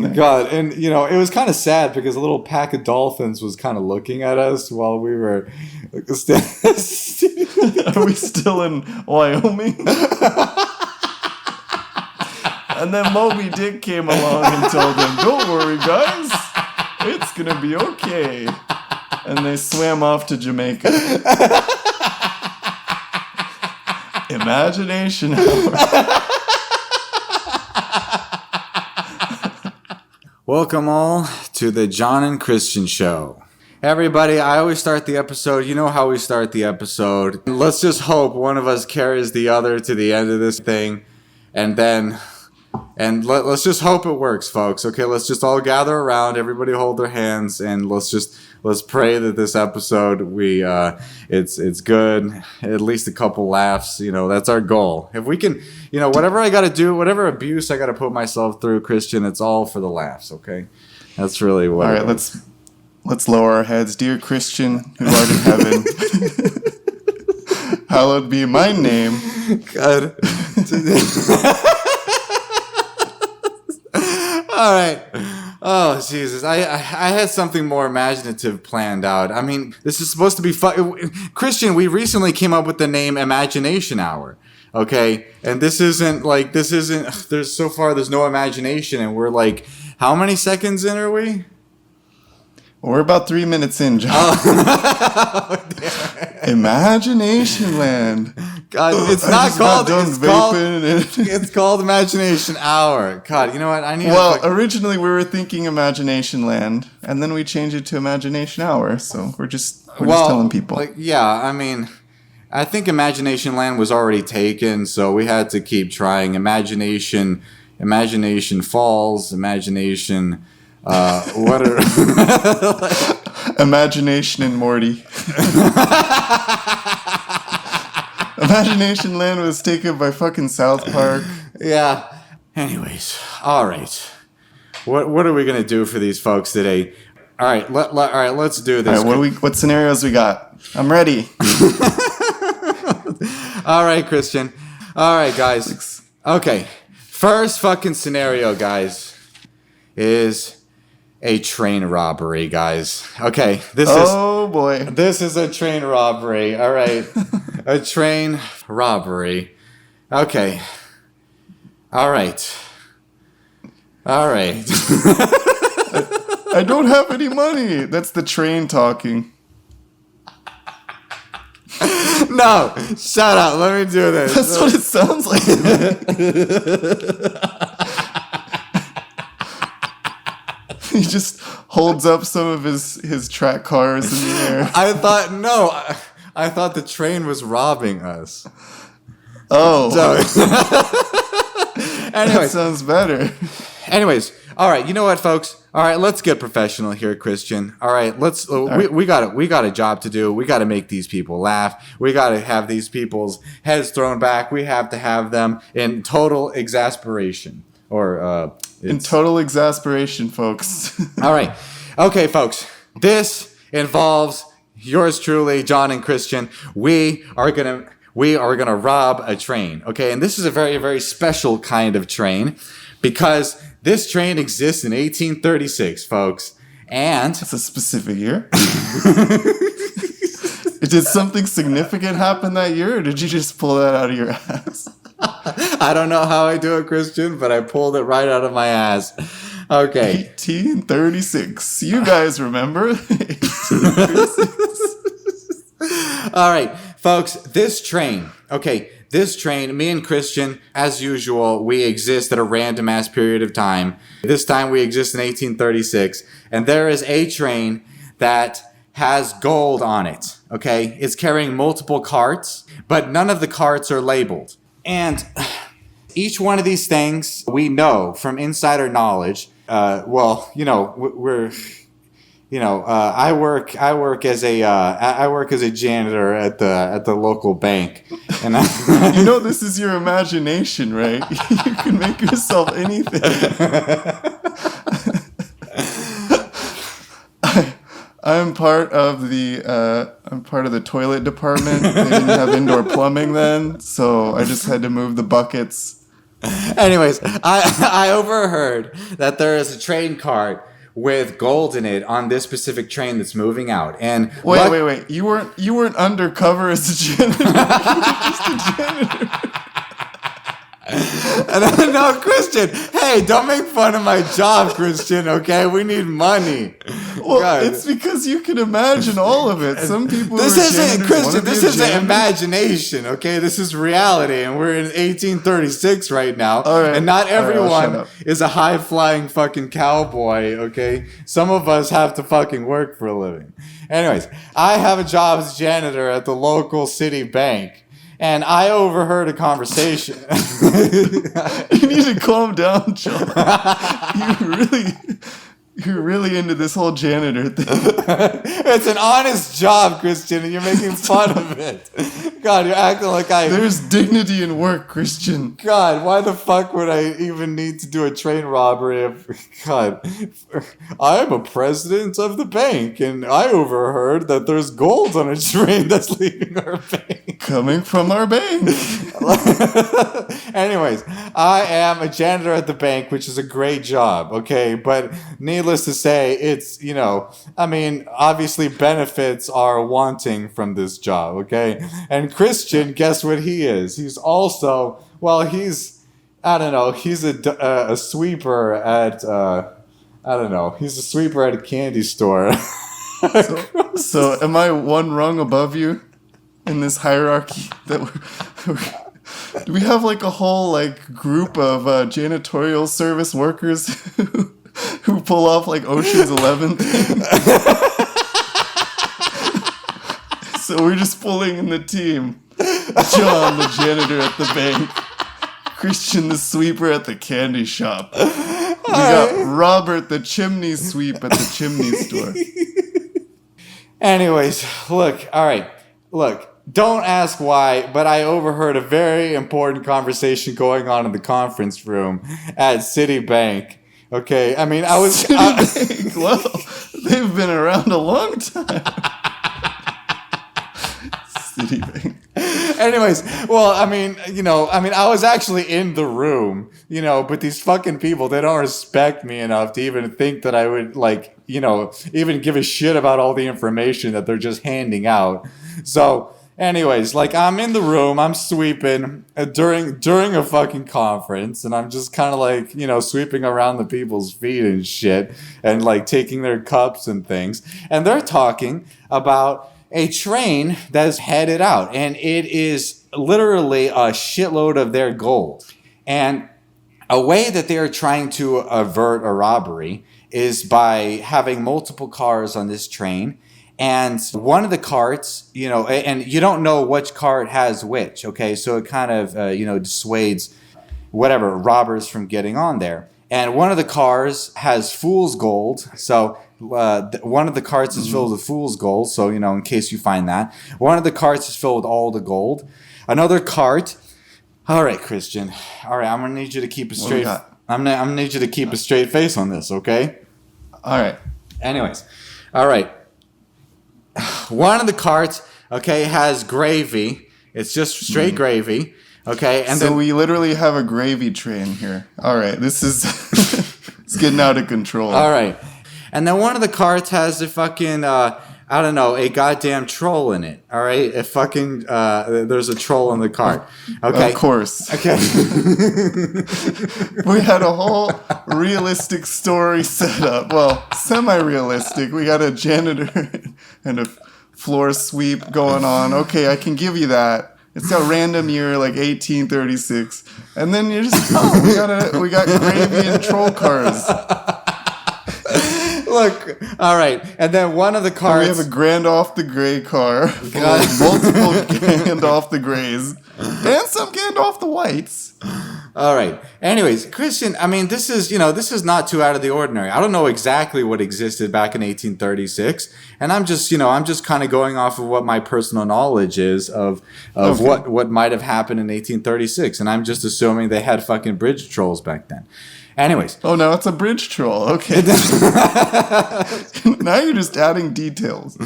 God, and it was kind of sad because a little pack of dolphins was kind of looking at us while we were. Are we still in Wyoming? And then Moby Dick came along and told them, "Don't worry, guys, it's gonna be okay." And they swam off to Jamaica. Imagination hour. Welcome all to the John and Christian Show. Everybody, I always start the episode. You know how we start the episode. Let's just hope one of us carries the other to the end of this thing. Let's just hope it works, folks. Okay, let's just all gather around. Everybody hold their hands, and let's pray that this episode it's good. At least a couple laughs. That's our goal. If we can, whatever I got to do, whatever abuse I got to put myself through, Christian, it's all for the laughs. Okay, that's really what. All right, let's lower our heads, dear Christian, who art in heaven. Hallowed be my name. God. All right. Oh, Jesus. I had something more imaginative planned out. I mean, this is supposed to be fun. Christian, we recently came up with the name Imagination Hour. Okay? And there's no imagination, and we're like, how many seconds in are we? We're about 3 minutes in, John. Oh. Imagination Land. God, it's not called. It's called Imagination Hour. God, you know what? Originally we were thinking Imagination Land, and then we changed it to Imagination Hour. So we're just telling people. I think Imagination Land was already taken, so we had to keep trying. Imagination Falls. Imagination. What are Imagination and Morty. Imagination Land was taken by fucking South Park. Yeah. Anyways, all right. What are we gonna do for these folks today? All right, let's do this. All right, what scenarios we got? I'm ready. All right, Christian. All right, guys. Okay. First fucking scenario, guys, is a train robbery, guys. Okay, this is a train robbery. All right, a train robbery. Okay. All right. I don't have any money. That's the train talking. No, shut up. Let me do this. That's what it sounds like. He just holds up some of his track cars in the air. I thought the train was robbing us. Oh. Anyway, that sounds better. Anyways, all right. You know what, folks? All right, let's get professional here, Christian. All right, we got a job to do. We got to make these people laugh. We got to have these people's heads thrown back. We have to have them in total exasperation in total exasperation, folks. All right. Okay, folks. This involves yours truly, John and Christian. We are gonna rob a train. Okay, and this is a very, very special kind of train because this train exists in 1836, folks. And that's a specific year. Did something significant happen that year, or did you just pull that out of your ass? I don't know how I do it, Christian, but I pulled it right out of my ass. Okay. 1836. You guys remember? 1836. All right, folks, this train, me and Christian, as usual, we exist at a random ass period of time. This time we exist in 1836, and there is a train that has gold on it, okay? It's carrying multiple carts, but none of the carts are labeled. And each one of these things we know from insider knowledge. I work as a janitor at the local bank, and this is your imagination, right? You can make yourself anything. I'm part of the toilet department. They didn't have indoor plumbing then, so I just had to move the buckets Anyways, I overheard that there is a train cart with gold in it on this specific train that's moving out. And Wait. You weren't undercover as a janitor. You were just a janitor. No, Christian. Hey, don't make fun of my job, Christian. Okay, we need money. Well, God. it's because you can imagine all of it. Some people. This who are isn't janitors Christian. wanna be This a isn't janitor. imagination. Okay, this is reality, and we're in 1836 right now. All right. And not All right, I'll shut everyone up. is a high flying fucking cowboy. Okay, some of us have to fucking work for a living. Anyways, I have a job as janitor at the local city bank. And I overheard a conversation. You need to calm down, John. You're really into this whole janitor thing. It's an honest job, Christian, and you're making fun of it. God, you're acting like There's dignity in work, Christian. God, why the fuck would I even need to do a train robbery God, I'm a president of the bank, and I overheard that there's gold on a train that's leaving our bank. Coming from our bank. Anyways, I am a janitor at the bank, which is a great job, okay? But needless to say, it's, obviously benefits are wanting from this job, okay? And Christian, guess what he is? He's also, he's a sweeper at, he's a sweeper at a candy store. So am I one rung above you in this hierarchy that do we have like a whole like group of janitorial service workers who pull off like Ocean's 11 things? So we're just pulling in the team. John, the janitor at the bank. Christian, the sweeper at the candy shop. We got Robert, the chimney sweep at the chimney store. Anyways, look, don't ask why, but I overheard a very important conversation going on in the conference room at Citibank. Okay, Citibank, well, they've been around a long time. Citibank. Anyways, I was actually in the room, but these fucking people, they don't respect me enough to even think that I would, even give a shit about all the information that they're just handing out. So, anyways, I'm in the room, I'm sweeping during a fucking conference, and I'm just kind of sweeping around the people's feet and shit, and taking their cups and things. And they're talking about a train that's headed out, and it is literally a shitload of their gold. And a way that they are trying to avert a robbery is by having multiple cars on this train. And one of the carts, and you don't know which cart has which, okay? So it kind of, dissuades whatever robbers from getting on there. And one of the cars has fool's gold. So one of the carts is filled with fool's gold. So, in case you find that. One of the carts is filled with all the gold. Another cart. All right, Christian. All right, I'm going to need you to keep a straight... I'm gonna need you to keep a straight face on this, okay? All right. Anyways. All right. One of the carts, okay, has gravy. It's just straight gravy, okay? And so we literally have a gravy train here. All right, this is it's getting out of control. All right. And then one of the carts has a fucking, a goddamn troll in it, all right? There's a troll in the cart, okay? Of course. Okay. We had a whole realistic story set up. Well, semi-realistic. We got a janitor and a floor sweep going on. Okay, I can give you that. It's a random year, 1836. And then you're just, we got gravy and troll cars. Look, all right. And then one of the carts... We have a grand off the gray car. Multiple grand off the grays. And some grand off the whites. All right. Anyways, Christian, this is not too out of the ordinary. I don't know exactly what existed back in 1836, and I'm just kind of going off of what my personal knowledge is of Okay. what might have happened in 1836, and I'm just assuming they had fucking bridge trolls back then. Anyways. Oh, now it's a bridge troll. Okay. Now you're just adding details.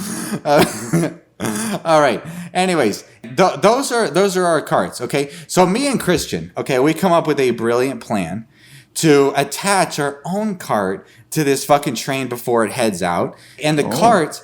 All right. Anyways, those are our carts, okay? So me and Christian, okay, we come up with a brilliant plan to attach our own cart to this fucking train before it heads out. And the cart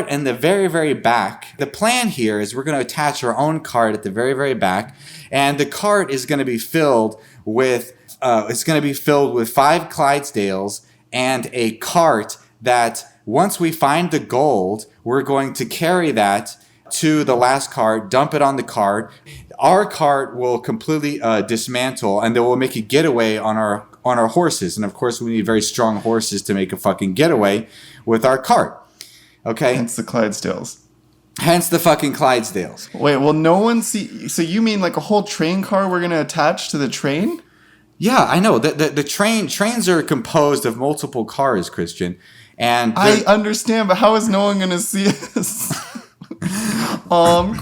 in the very, very back, the plan here is we're going to attach our own cart at the very, very back. And the cart is going to be filled with, 5 Clydesdales and a cart that once we find the gold, we're going to carry that to the last cart, dump it on the cart. Our cart will completely dismantle, and then we'll make a getaway on our horses. And of course, we need very strong horses to make a fucking getaway with our cart. Okay? Hence the Clydesdales. Hence the fucking Clydesdales. Wait, will no one see? So you mean like a whole train car we're going to attach to the train? Yeah, I know. The trains are composed of multiple cars, Christian. And I understand, but how is no one going to see us?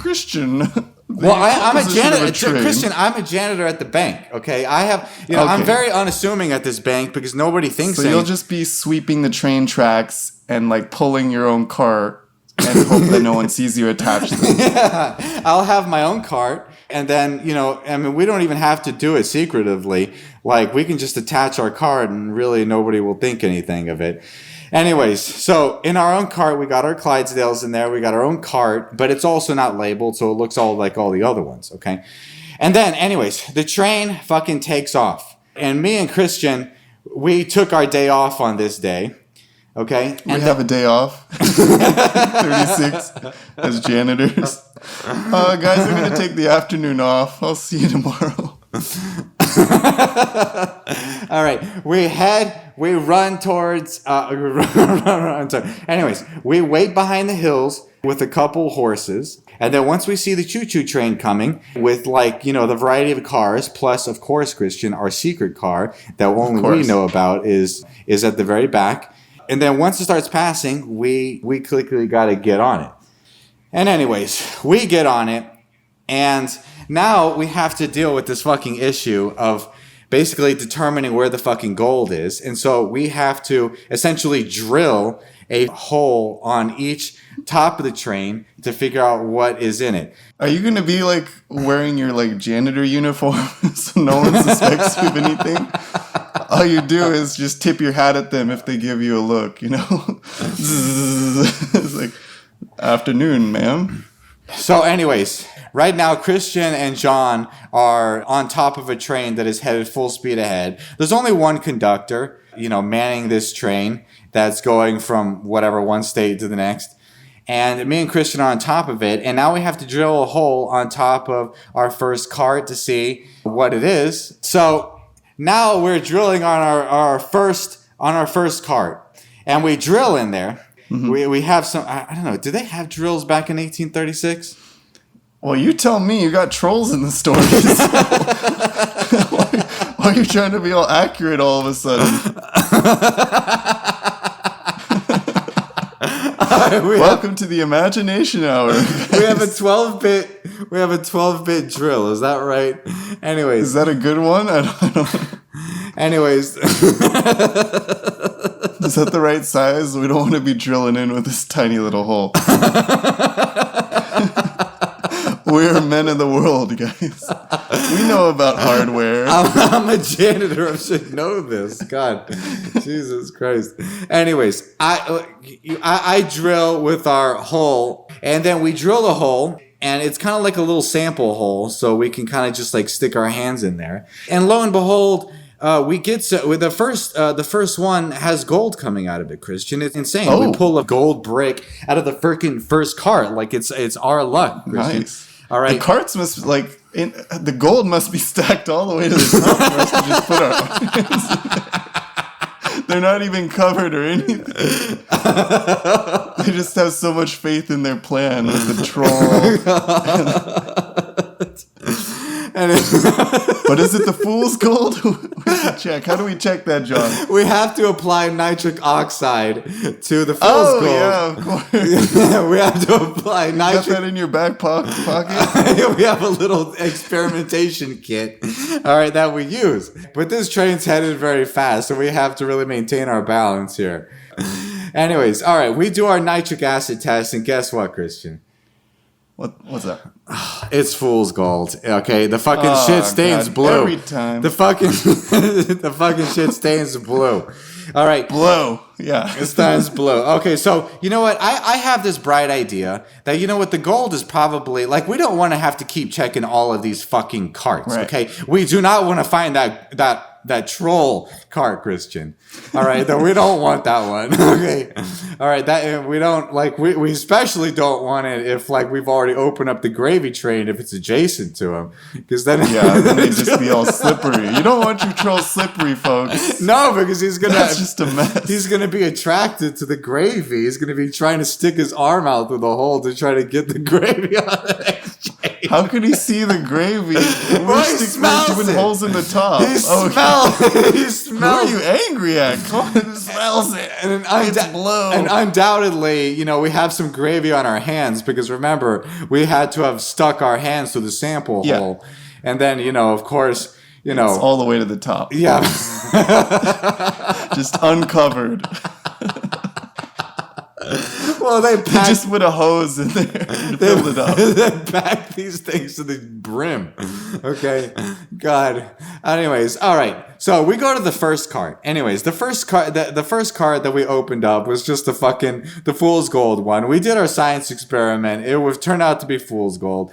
Christian. Well, I'm a janitor. Christian, I'm a janitor at the bank, okay? I'm very unassuming at this bank because nobody thinks so you'll just be sweeping the train tracks and like pulling your own cart and hope that no one sees you attached to them. Yeah, I'll have my own cart, and then, we don't even have to do it secretively. Like, we can just attach our cart and really nobody will think anything of it. Anyways, so in our own cart, we got our Clydesdales in there. We got our own cart, but it's also not labeled, so it looks all like all the other ones, okay? And then, anyways, the train fucking takes off. And me and Christian, we took our day off on this day, okay? We have a day off. 36 as janitors. Guys, we're going to take the afternoon off. I'll see you tomorrow. All right, we run towards, anyways, we wait behind the hills with a couple horses. And then once we see the choo-choo train coming with the variety of cars, plus, of course, Christian, our secret car that only we know about is at the very back. And then once it starts passing, we quickly got to get on it. And anyways, we get on it. And now we have to deal with this fucking issue of basically determining where the fucking gold is. And so we have to essentially drill a hole on each top of the train to figure out what is in it. Are you going to be like wearing your like janitor uniform so no one suspects you of anything? All you do is just tip your hat at them if they give you a look, It's like, afternoon, ma'am. So anyways, right now, Christian and John are on top of a train that is headed full speed ahead. There's only one conductor, manning this train that's going from one state to the next. And me and Christian are on top of it. And now we have to drill a hole on top of our first cart to see what it is. So now we're drilling on our first cart. And we drill in there. Mm-hmm. We have some, I don't know, did they have drills back in 1836? Well, you tell me. You got trolls in the story. Why are you trying to be all accurate all of a sudden? Welcome to the Imagination Hour. We have a 12-bit drill. Is that right? Anyways, is that a good one? I don't. Anyways, is that the right size? We don't want to be drilling in with this tiny little hole. We're men of the world, guys. We know about hardware. I'm a janitor. I should know this. God, Jesus Christ. Anyways, I drill with our hole, and then we drill the hole, and it's kind of like a little sample hole, so we can kind of just like stick our hands in there. And lo and behold, we get with the first one has gold coming out of it, Christian. It's insane. Oh. We pull a gold brick out of the freaking first cart, like it's our luck, Christian. Nice. All right. The carts must the gold must be stacked all the way to the top for us to just put our hands in there. They're not even covered or anything. They just have so much faith in their plan with the troll. But is it the fool's gold? We have to check. How do we check that, John? We have to apply nitric oxide to the fool's gold. Oh, yeah, of course. Yeah, we have to apply nitric. You got that in your back pocket? We have a little experimentation kit, all right, that we use. But this train's headed very fast, so we have to really maintain our balance here. Anyways, all right, we do our nitric acid test, and guess what, Christian? What's that? It's fool's gold. Okay, the fucking shit stains God, blue. every time. The fucking the fucking shit stains blue. All right. Blue. Yeah. It stains blue. Okay, so you know what? I have this bright idea that, you know what, the gold is probably, like, we don't want to have to keep checking all of these fucking carts. Right. Okay, we do not want to find that troll cart, Christian. All right, that we don't want that one. Okay, all right, that we don't like. We especially don't want it if, like, we've already opened up the gravy train if it's adjacent to him, because then then they just be all slippery. You don't want your troll slippery, folks. no, because That's just a mess. He's gonna be attracted to the gravy. He's gonna be trying to stick his arm out through the hole to try to get the gravy out of the next chain. How could he see the gravy? Well, he smells doing it. holes in the top. He smells. He Who smells. are you angry at? Come on, he smells it. And It's blue. And undoubtedly, you know, we have some gravy on our hands because, remember, we had to have stuck our hands through the sample hole, and then, you know, of course, you know, It's all the way to the top. yeah. Just uncovered. Well, they They packed, just put a hose in there and filled it up. they packed these things to the brim. Okay, God. Anyways, all right. So we go to the first cart. Anyways, the first cart that we opened up was just the fool's gold one. We did our science experiment. It would turn out to be fool's gold.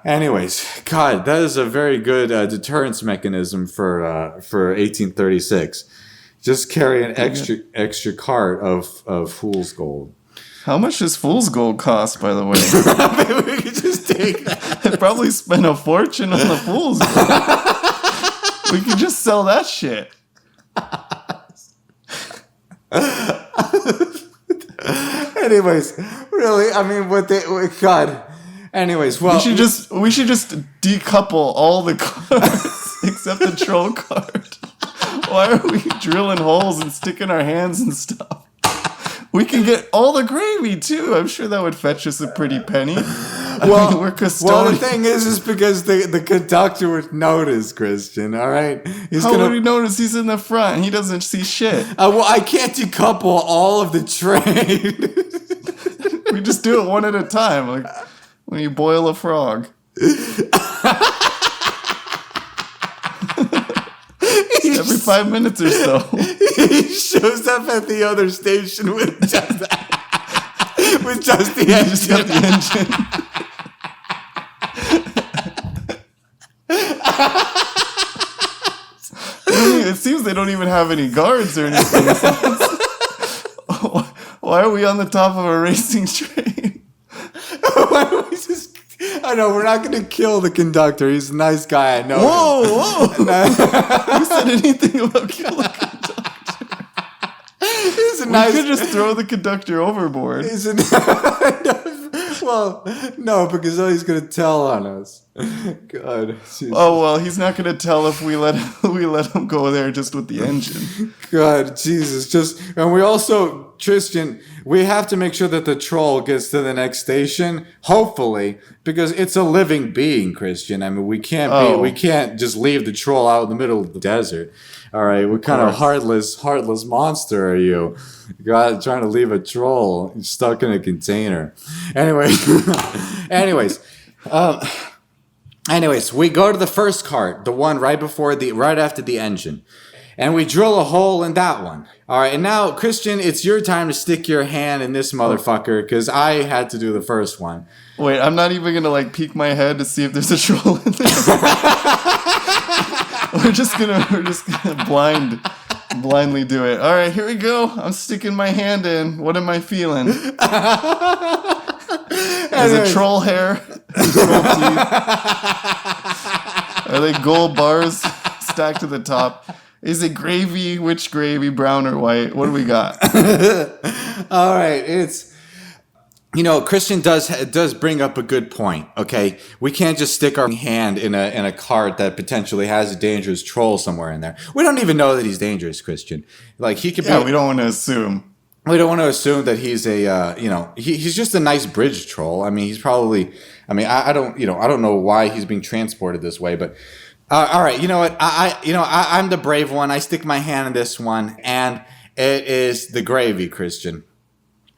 Anyways, God, that is a very good deterrence mechanism for 1836. Just carry an extra cart of fool's gold. How much does fool's gold cost, by the way? Maybe we could just take that. They probably spent a fortune on the fool's gold. We could just sell that shit. Anyways, really, I mean, God. Anyways, well, We should just decouple all the cards except the troll card. Why are we drilling holes and sticking our hands and stuff? We can get all the gravy too. I'm sure that would fetch us a pretty penny. We're custodians. Well, the thing is because the conductor would notice, Christian. All right, How would he notice? He's in the front. He doesn't see shit. Well, I can't decouple all of the train. We just do it one at a time, like when you boil a frog. Every 5 minutes or so. He shows up at the other station with just the engine. Just got the engine. It seems they don't even have any guards or anything. Why are we on the top of a racing train? Why don't we just... I know, we're not going to kill the conductor. He's a nice guy, I know. Whoa! Who said anything about killing the conductor? He's a We nice... could just throw the conductor overboard. He's a... Well, no, because he's going to tell on us. God. Jesus. Oh well, he's not gonna tell if we let him go there just with the engine. God, Jesus, and we also, Tristan, we have to make sure that the troll gets to the next station, hopefully, because it's a living being, Christian. I mean, we can't just leave the troll out in the middle of the desert. All right, what kind of heartless monster are you? God, trying to leave a troll stuck in a container. Anyways, we go to the first cart, the one right after the engine, and we drill a hole in that one. All right, and now, Christian, it's your time to stick your hand in this motherfucker because I had to do the first one. Wait, I'm not even gonna peek my head to see if there's a troll in there. We're just gonna blindly do it. All right, here we go. I'm sticking my hand in. What am I feeling? Is it troll hair? Troll teeth? Are they gold bars stacked to the top? Is it gravy? Which gravy, brown or white? What do we got? All right, it's... You know, Christian does bring up a good point. Okay, we can't just stick our hand in a cart that potentially has a dangerous troll somewhere in there. We don't even know that he's dangerous, Christian. Like he could be. Yeah, we don't want to assume. We don't want to assume that he's a he's just a nice bridge troll. I mean, he's probably. I mean, I don't know why he's being transported this way, but. All right, you know what? I'm the brave one. I stick my hand in this one, and it is the gravy, Christian.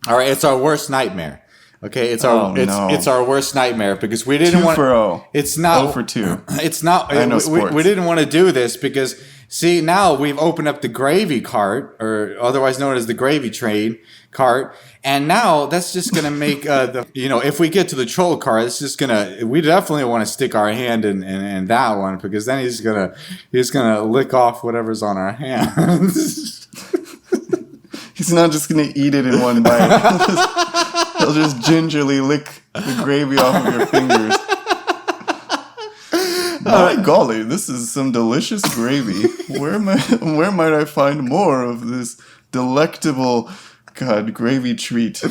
All right, it's our worst nightmare. Okay, it's no. it's our worst nightmare because we didn't 2 want. for 0. It's not 0 for 2. It's not. I know we sports. didn't want to do this because see now we've opened up the gravy cart, or otherwise known as the gravy train cart, and now that's just gonna make the if we get to the troll cart, it's just gonna we definitely want to stick our hand in that one because then he's gonna lick off whatever's on our hands. He's not just going to eat it in one bite. He'll just gingerly lick the gravy off of your fingers. My golly, this is some delicious gravy. Where might I find more of this delectable, gravy treat?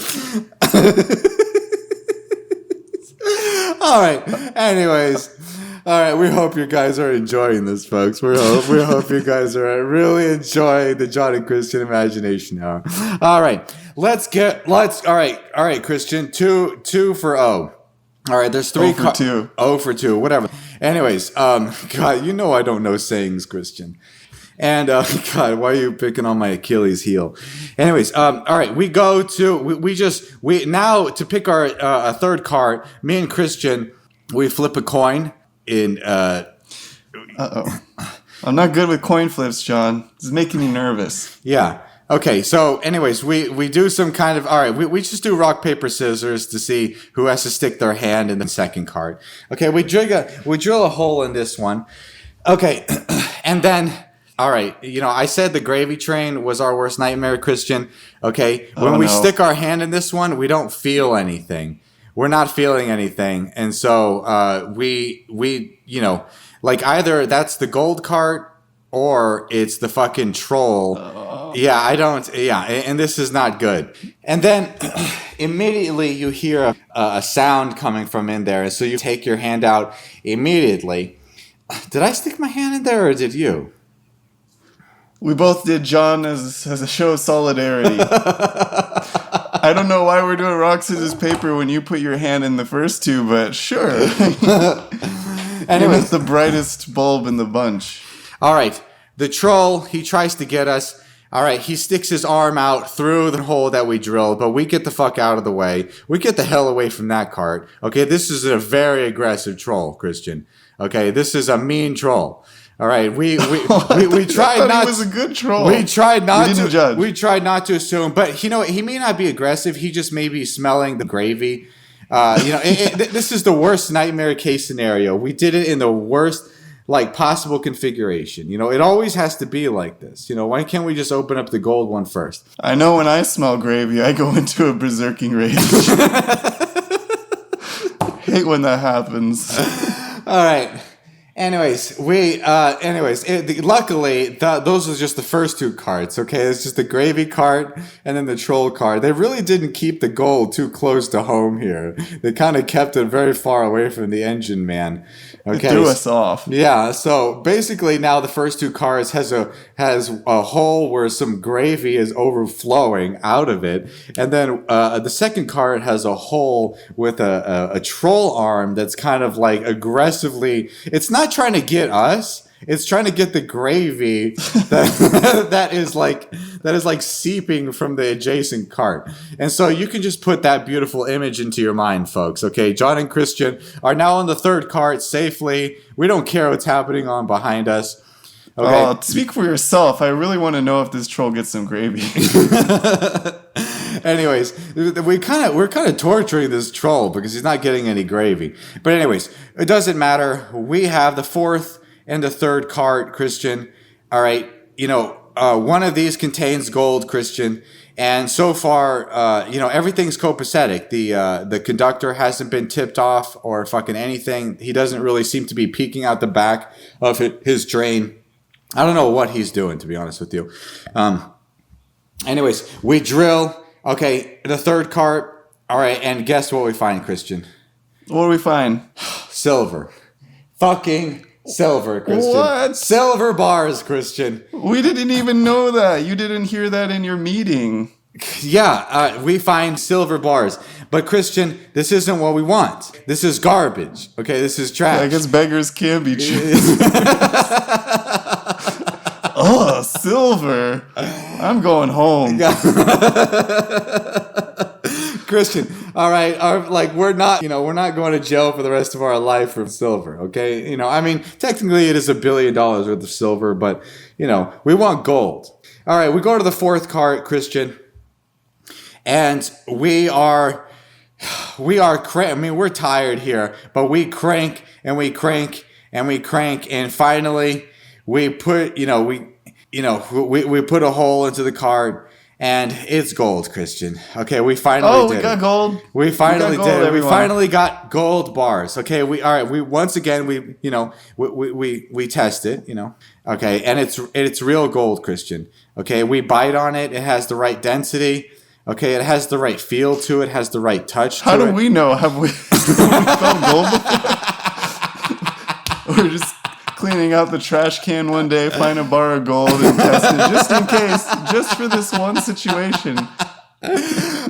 All right. Anyways. All right, we hope you guys are enjoying this, folks. We hope you guys are really enjoying the John and Christian Imagination Hour. All right, all right, Christian, 2 for O. All right, there's 3 for 2. 0 for 2, whatever. Anyways, God, I don't know sayings, Christian. And God, why are you picking on my Achilles heel? Anyways, all right, we go to we now to pick our a third card. Me and Christian, we flip a coin. Uh-oh. I'm not good with coin flips, John. This is making me nervous. Yeah. Okay, so anyways, we do some kind of... All right, we just do rock, paper, scissors to see who has to stick their hand in the second card. Okay, we drill a hole in this one. Okay, and then... All right, I said the gravy train was our worst nightmare, Christian. Okay, when we stick our hand in this one, we don't feel anything. We're not feeling anything. And so we like either that's the gold cart or it's the fucking troll. And this is not good. And then immediately you hear a sound coming from in there. So you take your hand out immediately. Did I stick my hand in there or did you? We both did, John, as a show of solidarity. I don't know why we're doing rock, scissors, paper when you put your hand in the first 2, but sure. Anyway, it's the brightest bulb in the bunch. All right. The troll, he tries to get us. All right. He sticks his arm out through the hole that we drilled, but we get the fuck out of the way. We get the hell away from that cart. Okay. This is a very aggressive troll, Christian. Okay. This is a mean troll. All right, we tried not. He was a good troll. We tried not to judge. We tried not to assume, but he may not be aggressive. He just may be smelling the gravy. This is the worst nightmare case scenario. We did it in the worst possible configuration. It always has to be like this. Why can't we just open up the gold one first? I know when I smell gravy, I go into a berserking rage. Hate when that happens. All right. Anyways, luckily, those are just the first 2 cards, okay? It's just the gravy card and then the troll card. They really didn't keep the gold too close to home here. They kind of kept it very far away from the engine man. Okay. It threw us off. Yeah, so basically now the first 2 cards has a hole where some gravy is overflowing out of it. And then the second card has a hole with a troll arm that's kind of aggressively... It's not trying to get us. It's trying to get the gravy that is seeping from the adjacent cart. And so you can just put that beautiful image into your mind, folks. Okay, John and Christian are now on the third cart safely. We don't care what's happening on behind us. Okay. Speak for yourself. I really want to know if this troll gets some gravy. Anyways, we're kind of torturing this troll because he's not getting any gravy. But anyways, it doesn't matter. We have the fourth and the third cart, Christian. All right, one of these contains gold, Christian. And so far, everything's copacetic. The conductor hasn't been tipped off or fucking anything. He doesn't really seem to be peeking out the back of his drain. I don't know what he's doing, to be honest with you. Anyways, we drill. Okay, the third cart. All right, and guess what we find, Christian? What do we find? Silver. Fucking silver, Christian. What? Silver bars, Christian. We didn't even know that. You didn't hear that in your meeting. Yeah, we find silver bars. But Christian, this isn't what we want. This is garbage. Okay, this is trash. I guess beggars can be choosers. Oh, silver. I'm going home. Christian, all right, we're not going to jail for the rest of our life for silver, okay? I mean, technically it is $1 billion worth of silver, but, we want gold. All right, we go to the fourth cart, Christian, and we're tired here, but we crank and we crank and we crank, and finally we put, we put a hole into the cart. And it's gold, Christian. Okay, we finally did. We got gold. We finally gold, did. everyone. We finally got gold bars. Okay, we once again we test it. Okay, and it's real gold, Christian. Okay, we bite on it. It has the right density. Okay, it has the right feel to it. Has the right touch. How do we know? Have we found gold before? We're just cleaning out the trash can one day, find a bar of gold and test it just in case, just for this one situation. All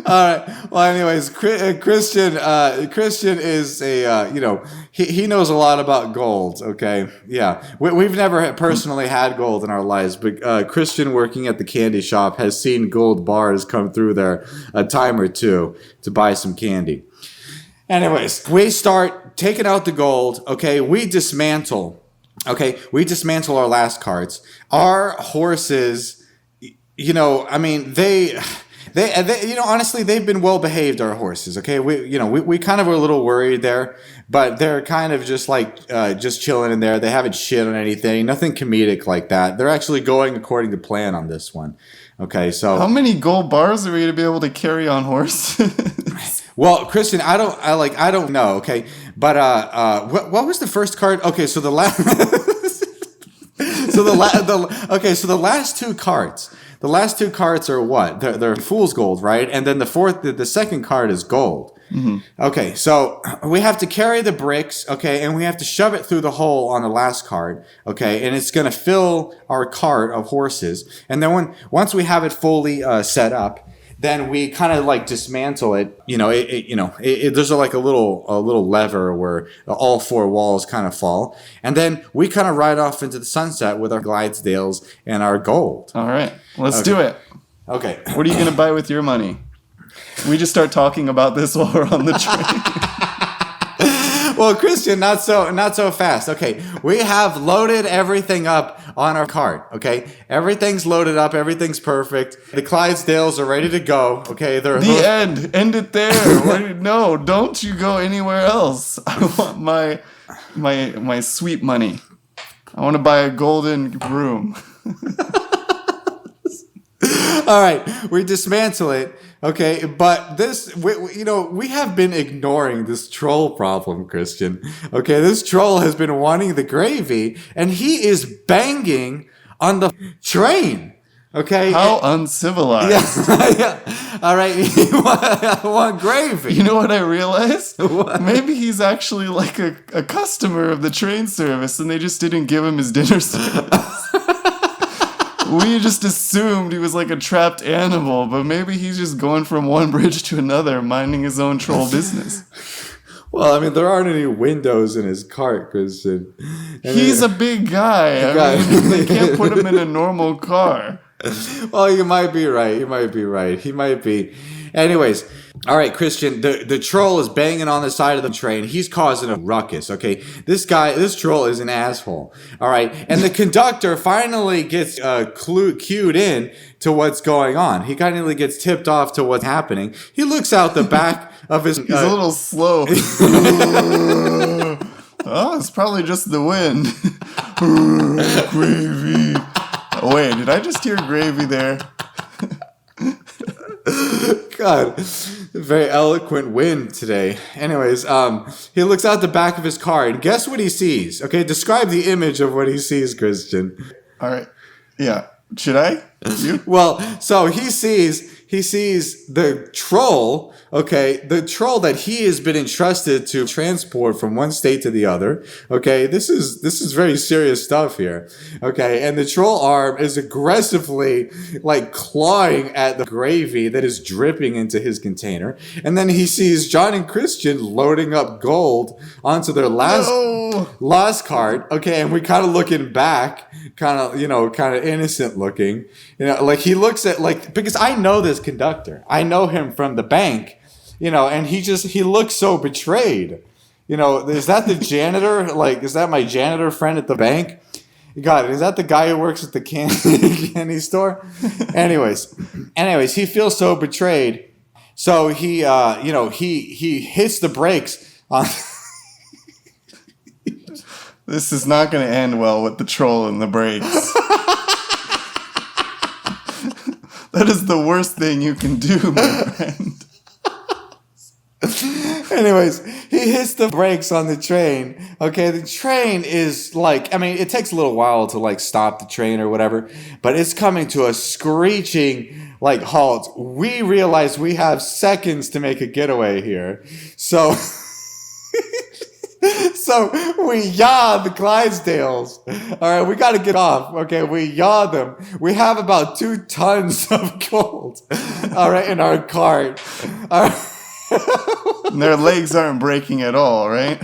right. Well, anyways, Christian is he knows a lot about gold. Okay. Yeah. We've never personally had gold in our lives, but Christian, working at the candy shop, has seen gold bars come through there a time or two to buy some candy. Anyways, we start taking out the gold. Okay. We dismantle our last carts. Our horses, they honestly, they've been well behaved, our horses. Okay, we kind of were a little worried there, but they're kind of just just chilling in there. They haven't shit on anything, nothing comedic like that. They're actually going according to plan on this one. Okay, so how many gold bars are we to be able to carry on horses? Well, Christian, I don't know. Okay, but what was the first card? Okay, so the last, so the last two cards. The last two cards are what? They're fool's gold, right? And then the second card is gold. Mm-hmm. Okay, so we have to carry the bricks, okay, and we have to shove it through the hole on the last card, okay, and it's going to fill our cart of horses. And then once we have it fully set up, then we kind of dismantle it. There's a little lever where all four walls kind of fall, and then we kind of ride off into the sunset with our Clydesdales and our gold. All right, let's do it. Okay, what are you gonna buy with your money? We just start talking about this while we're on the train. Well, Christian, not so fast. Okay, we have loaded everything up on our cart. Okay, everything's loaded up. Everything's perfect. The Clydesdales are ready to go. Okay, end. End it there. No, don't you go anywhere else. I want my sweet money. I want to buy a golden broom. All right, we dismantle it. Okay, but we have been ignoring this troll problem, Christian. Okay, this troll has been wanting the gravy, and he is banging on the train. Okay, how uncivilized. Yeah. All right, I want gravy. You know what I realized? What? Maybe he's actually like a customer of the train service, and they just didn't give him his dinner service. We just assumed he was like a trapped animal, but maybe he's just going from one bridge to another, minding his own troll business. Well, I mean, there aren't any windows in his cart, Christian. He's a big guy. I mean, they can't put him in a normal car. Well, you might be right. He might be. Anyways, all right, Christian, the troll is banging on the side of the train. He's causing a ruckus, okay? This troll is an asshole, all right? And the conductor finally gets cued in to what's going on. He finally gets tipped off to what's happening. He looks out the back of his... He's a little slow. Oh, it's probably just the wind. Gravy. Oh, wait, did I just hear gravy there? God, very eloquent wind today. Anyways, he looks out the back of his car, and guess what he sees? Okay, describe the image of what he sees, Christian. All right. Yeah. Should I? You? Well, so he sees the troll, okay, the troll that he has been entrusted to transport from one state to the other. Okay, this is very serious stuff here. Okay, and the troll arm is aggressively clawing at the gravy that is dripping into his container. And then he sees John and Christian loading up gold onto their last cart. Okay, and we kind of looking back, kind of innocent looking. He looks at because I know this conductor. I know him from the bank. and he looks so betrayed. Is that the janitor? Like, is that my janitor friend at the bank? God, is that the guy who works at the candy store? Anyways, he feels so betrayed. So he hits the brakes on. This is not going to end well with the troll and the brakes. That is the worst thing you can do, my friend. Anyways, he hits the brakes on the train. Okay, the train is like, it takes a little while to like stop the train or whatever, but it's coming to a screeching like halt. We realize we have seconds to make a getaway here. So we yaw the Clydesdales. All right, we got to get off. Okay, we yaw them. We have about 2 tons of gold, all right, in our cart. All right. And their legs aren't breaking at all, right?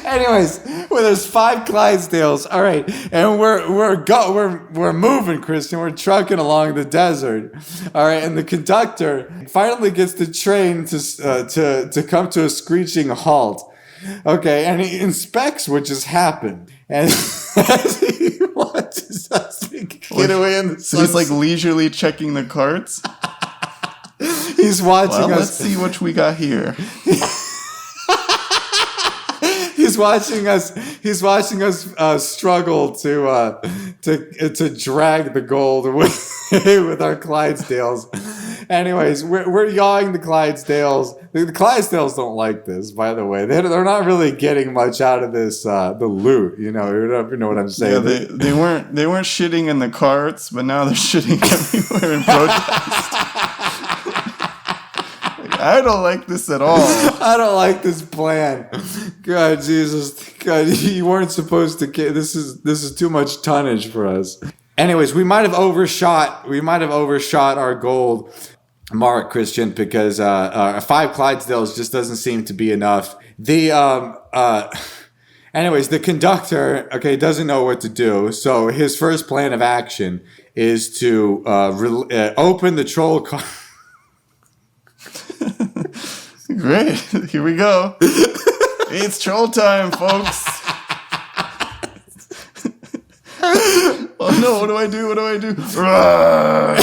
Anyways, there's 5 Clydesdales. All right, and we're moving, Christian. We're trucking along the desert. All right, and the conductor finally gets the train to come to a screeching halt. Okay, and he inspects what just happened, and as he watches us get away in the So he's like leisurely checking the carts. He's watching us. Let's see what we got here. He's watching us struggle to drag the gold away with our Clydesdales. Anyways, we're yawing the Clydesdales. The Clydesdales don't like this, by the way. They're not really getting much out of this the loot. You know what I'm saying. Yeah, they weren't shitting in the carts, but now they're shitting everywhere in protest. I don't like this at all. I don't like this plan. God, Jesus, God, you weren't supposed to get this. Is too much tonnage for us. Anyways, we might have overshot our gold mark, Christian, because 5 Clydesdales just doesn't seem to be enough. Anyways, the conductor, doesn't know what to do. So his first plan of action is to open the troll car. Great. Here we go. It's troll time, folks. Oh no, what do I do? Let me out.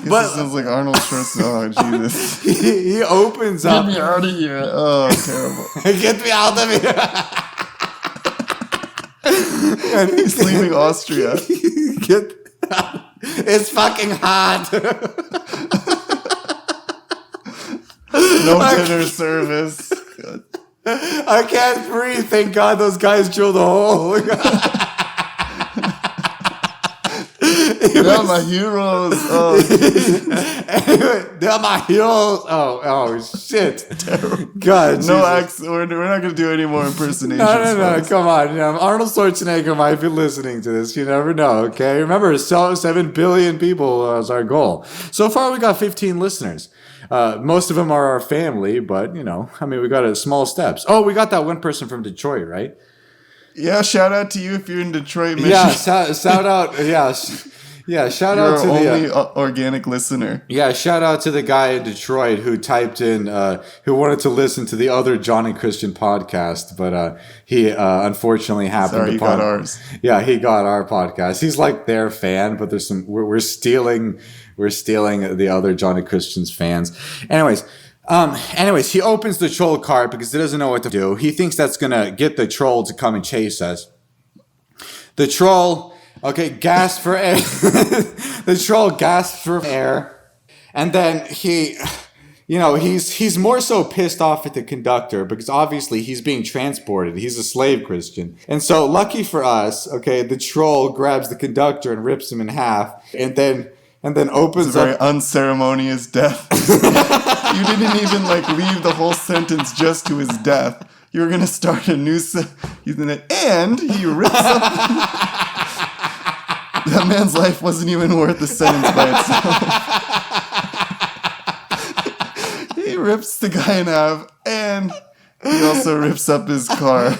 This sounds like Arnold Schwarzenegger. Oh, Jesus. He opens up. Get me out of here. Oh, terrible. Get me out of here. And he's leaving Austria. It's fucking hot. No dinner service. I can't breathe. Thank God those guys drilled a hole. They're my heroes. Oh, anyway, they're my heroes. Oh, shit. God, no accent. We're not going to do any more impersonations. No. Come on. Arnold Schwarzenegger might be listening to this. You never know, okay? Remember, 7 billion people is our goal. So far, we got 15 listeners. Most of them are our family, but, we got small steps. Oh, we got that one person from Detroit, right? Yeah, shout out to you if you're in Detroit, Michigan. Yeah, shout out. Yeah, shout out to the only organic listener. Yeah, shout out to the guy in Detroit who typed in, who wanted to listen to the other John and Christian podcast, but he unfortunately happened. Sorry, he got ours. Yeah, he got our podcast. He's like their fan, but there's we're stealing the other John and Christian's fans. Anyways, he opens the troll cart because he doesn't know what to do. He thinks that's gonna get the troll to come and chase us. The troll. Okay, gasp for air. The troll gasps for air. And then he's more so pissed off at the conductor because obviously he's being transported. He's a slave, Christian. And so lucky for us, the troll grabs the conductor and rips him in half and then opens it's a very unceremonious death. You didn't even leave the whole sentence just to his death. You were going to start a new and he rips up... That man's life wasn't even worth the sentence by itself. He rips the guy in half, and he also rips up his car.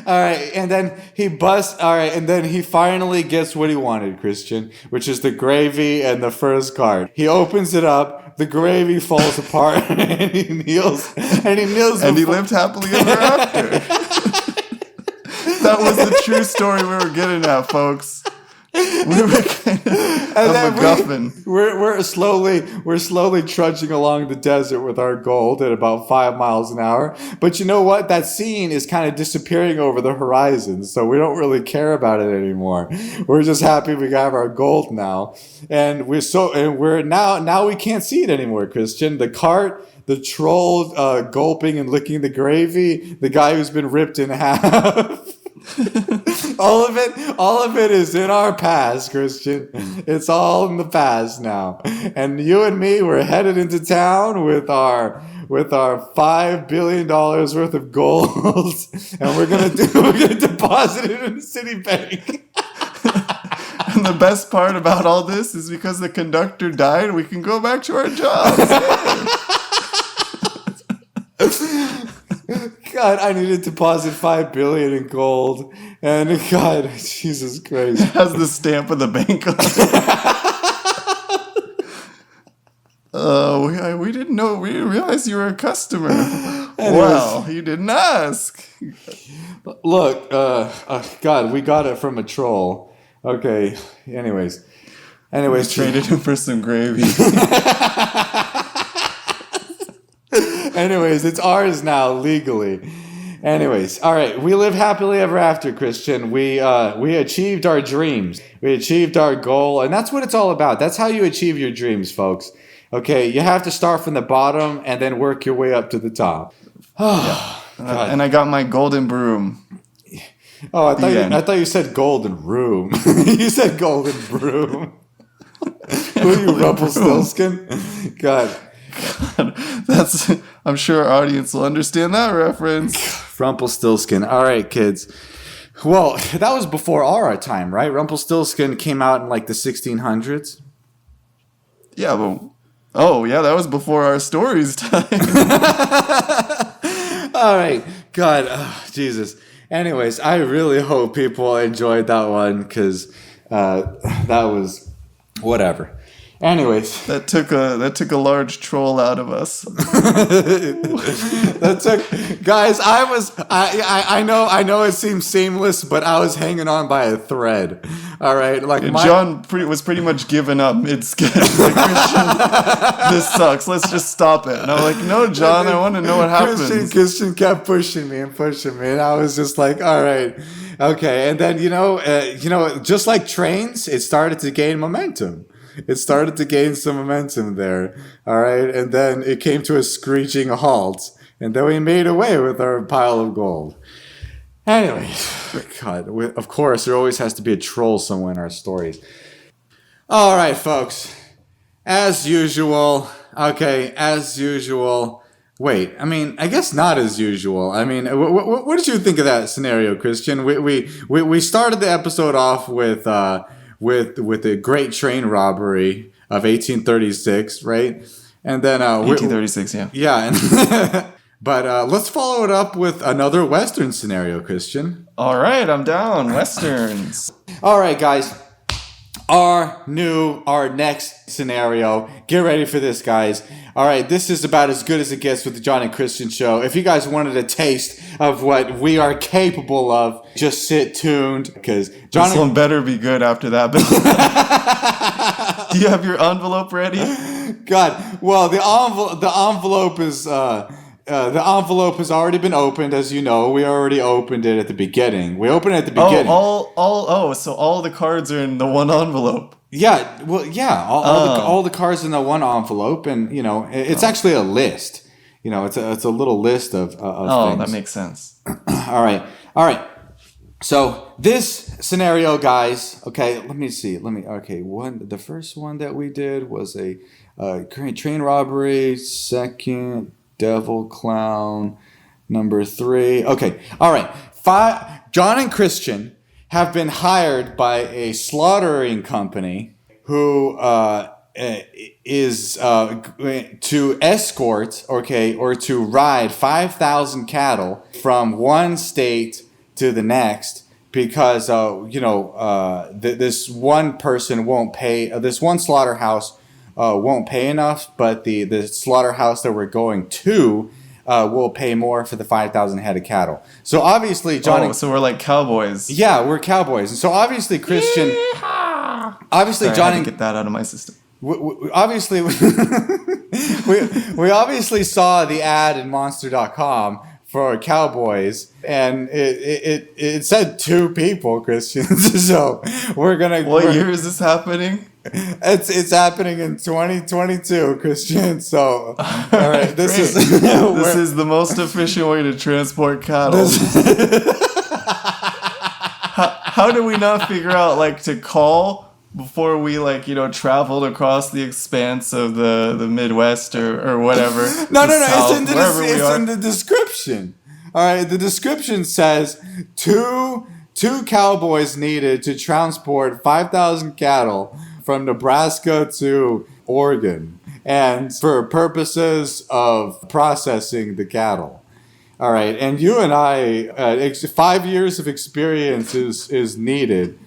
All right, and then he busts. All right, and then he finally gets what he wanted, Christian, which is the gravy and the first card. He opens it up. The gravy falls apart, and he kneels. And he kneels. And he lived happily ever after. That was the true story we were getting at, folks. We were kind of MacGuffin. We're slowly trudging along the desert with our gold at about 5 miles an hour. But you know what? That scene is kind of disappearing over the horizon, so we don't really care about it anymore. We're just happy we got our gold now, and we're now we can't see it anymore, Christian. The cart. The troll gulping and licking the gravy. The guy who's been ripped in half. all of it is in our past, Christian. It's all in the past now. And you and me, we're headed into town with our $5 billion worth of gold, and we're gonna deposit it in the city bank. And the best part about all this is because the conductor died, we can go back to our jobs. God, I need to deposit $5 billion in gold, and God, Jesus Christ, it has the stamp of the bank on it. We didn't know. We didn't realize you were a customer. Well, you didn't ask. Look, God, we got it from a troll. Okay. Anyways, Traded him for some gravy. Anyways, it's ours now legally. Anyways, all right. We live happily ever after, Christian. We achieved our dreams. We achieved our goal, and that's what it's all about. That's how you achieve your dreams, folks. Okay, you have to start from the bottom and then work your way up to the top. Yeah. And I got my golden broom. Oh, I thought you said golden room. You said golden broom. Who are you, Rumpelstiltskin? God. I'm sure our audience will understand that reference. Rumpelstiltskin. All right, kids. Well, that was before our time, right? Rumpelstiltskin came out in like the 1600s. Yeah, that was before our story's time. All right. God, Jesus. Anyways, I really hope people enjoyed that one because that was whatever. Anyways, that took a large troll out of us. Guys. I know it seems seamless, but I was hanging on by a thread. All right, like John was pretty much giving up mid-sketch. Like, Christian, this sucks. Let's just stop it. And I'm like, no, John, I want to know what happens. Christian kept pushing me, and I was just like, all right, okay. And then just like trains, it started to gain momentum. It started to gain some momentum there, all right? And then it came to a screeching halt, and then we made away with our pile of gold. Anyway, God, of course, there always has to be a troll somewhere in our stories. All right, folks. As usual. Wait, I guess not as usual. What did you think of that scenario, Christian? We started the episode off with a great train robbery of 1836, right? And then 1836, yeah. Yeah, but let's follow it up with another Western scenario, Christian. All right, I'm down. Westerns. All right, guys. Our next scenario. Get ready for this, guys. All right, this is about as good as it gets with the John and Christian show. If you guys wanted a taste of what we are capable of, just sit tuned because this one better be good after that. Do you have your envelope ready? God, well, the envelope is the envelope has already been opened, as you know. We already opened it at the beginning. We opened it at the beginning. So all the cards are in the one envelope. Yeah, well, yeah, all the cards in the one envelope, and it's actually a list. It's a little list of things. Oh, that makes sense. All right. So this scenario, guys. Okay, let me see. The first one that we did was a train robbery. Second, devil clown. Number 3. Okay, all right. 5. John and Christian have been hired by a slaughtering company who is to escort, or to ride 5,000 cattle from one state to the next because this one person won't pay. This one slaughterhouse won't pay enough, but the slaughterhouse that we're going to will pay more for the 5,000 head of cattle. So obviously, John. Oh, so we're like cowboys. Yeah, we're cowboys, and so obviously Christian. Yeehaw! Obviously, Sorry, John. I had to get that out of my system. Obviously, we obviously saw the ad in Monster.com for cowboys, and it said 2 people, Christian. So we're gonna. What year is this happening? It's happening in 2022, Christian. So, all right, this is this is the most efficient way to transport cattle. How do we not figure out like to call before we traveled across the expanse of the Midwest or whatever? No, South, it's in the description. All right, the description says two cowboys needed to transport 5,000 cattle from Nebraska to Oregon, and for purposes of processing the cattle. All right, and you and I, 5 years of experience is needed.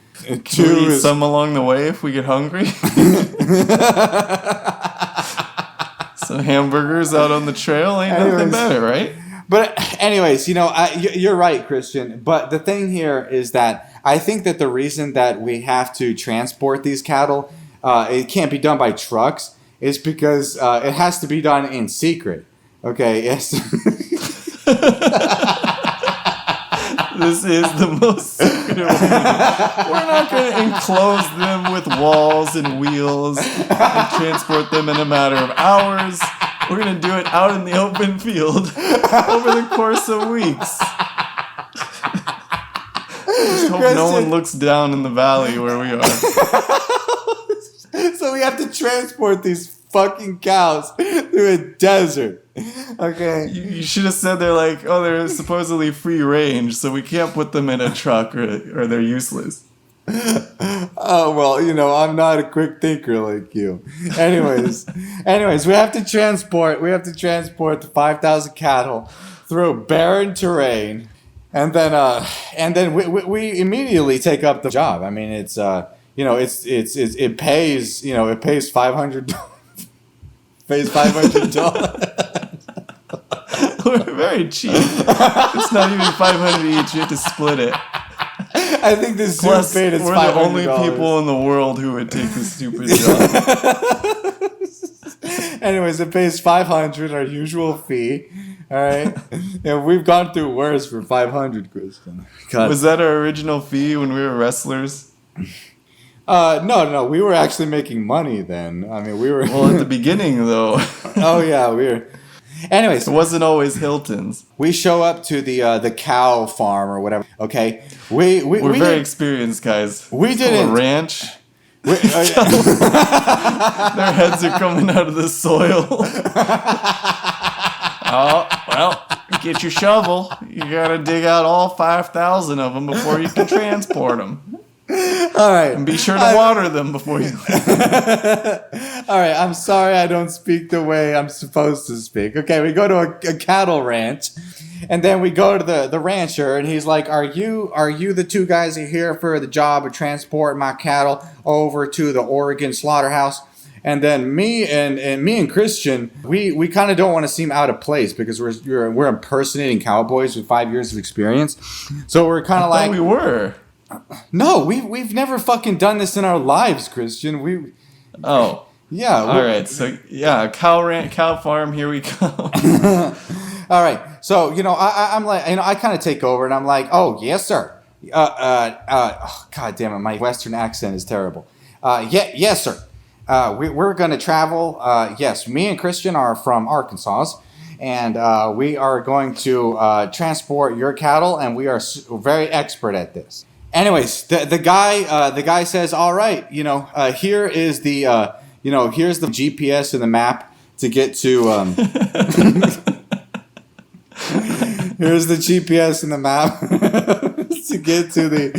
Can we eat some along the way if we get hungry? Some hamburgers out on the trail ain't nothing better, right? But anyways, you're right, Christian. But the thing here is that I think that the reason that we have to transport these cattle, it can't be done by trucks, is because it has to be done in secret. Okay, yes. This is the most secretive way. We're not going to enclose them with walls and wheels and transport them in a matter of hours. We're going to do it out in the open field over the course of weeks. Just hope no one looks down in the valley where we are. So we have to transport these fucking cows through a desert. Okay. You should have said they're supposedly free range, so we can't put them in a truck or they're useless. Oh, well, I'm not a quick thinker like you. Anyways, we have to transport the 5,000 cattle through barren terrain, and then we immediately take up the job. I mean, it pays $500. Pays $500. We're very cheap. It's not even $500 each. You have to split it. I think this Plus, paid is we're $500. the only people in the world who would take this stupid job. Anyways, it pays $500, our usual fee. All right, we've gone through worse for $500, Christian. God. Was that our original fee when we were wrestlers? No, we were actually making money then. I mean, we were. Well, at the beginning, though. Oh yeah, we were. Anyways, it wasn't always Hilton's. We show up to the cow farm or whatever. Okay, we're very experienced guys. We didn't a ranch. Their heads are coming out of the soil. Oh well, get your shovel. You gotta dig out all 5,000 of them before you can transport them. All right. And be sure to water them before you All right, I'm sorry I don't speak the way I'm supposed to speak. Okay, we go to a cattle ranch, and then we go to the rancher, and he's like, Are you the 2 guys who are here for the job of transporting my cattle over to the Oregon slaughterhouse? And then me and Christian, we kind of don't want to seem out of place because we're impersonating cowboys with 5 years of experience. So we're kind of like we were. No, we've never fucking done this in our lives, Christian. Oh. Yeah. All right. So yeah, cow farm. Here we go. All right. So I'm like, I kind of take over, and I'm like, oh yes, sir. Oh, God damn it, my Western accent is terrible. Yes, sir. We're gonna travel. Yes, me and Christian are from Arkansas, and we are going to transport your cattle, and we are very expert at this. Anyways, the guy says, all right, here is the here's the GPS and the map to get to here's the GPS and the map to get to the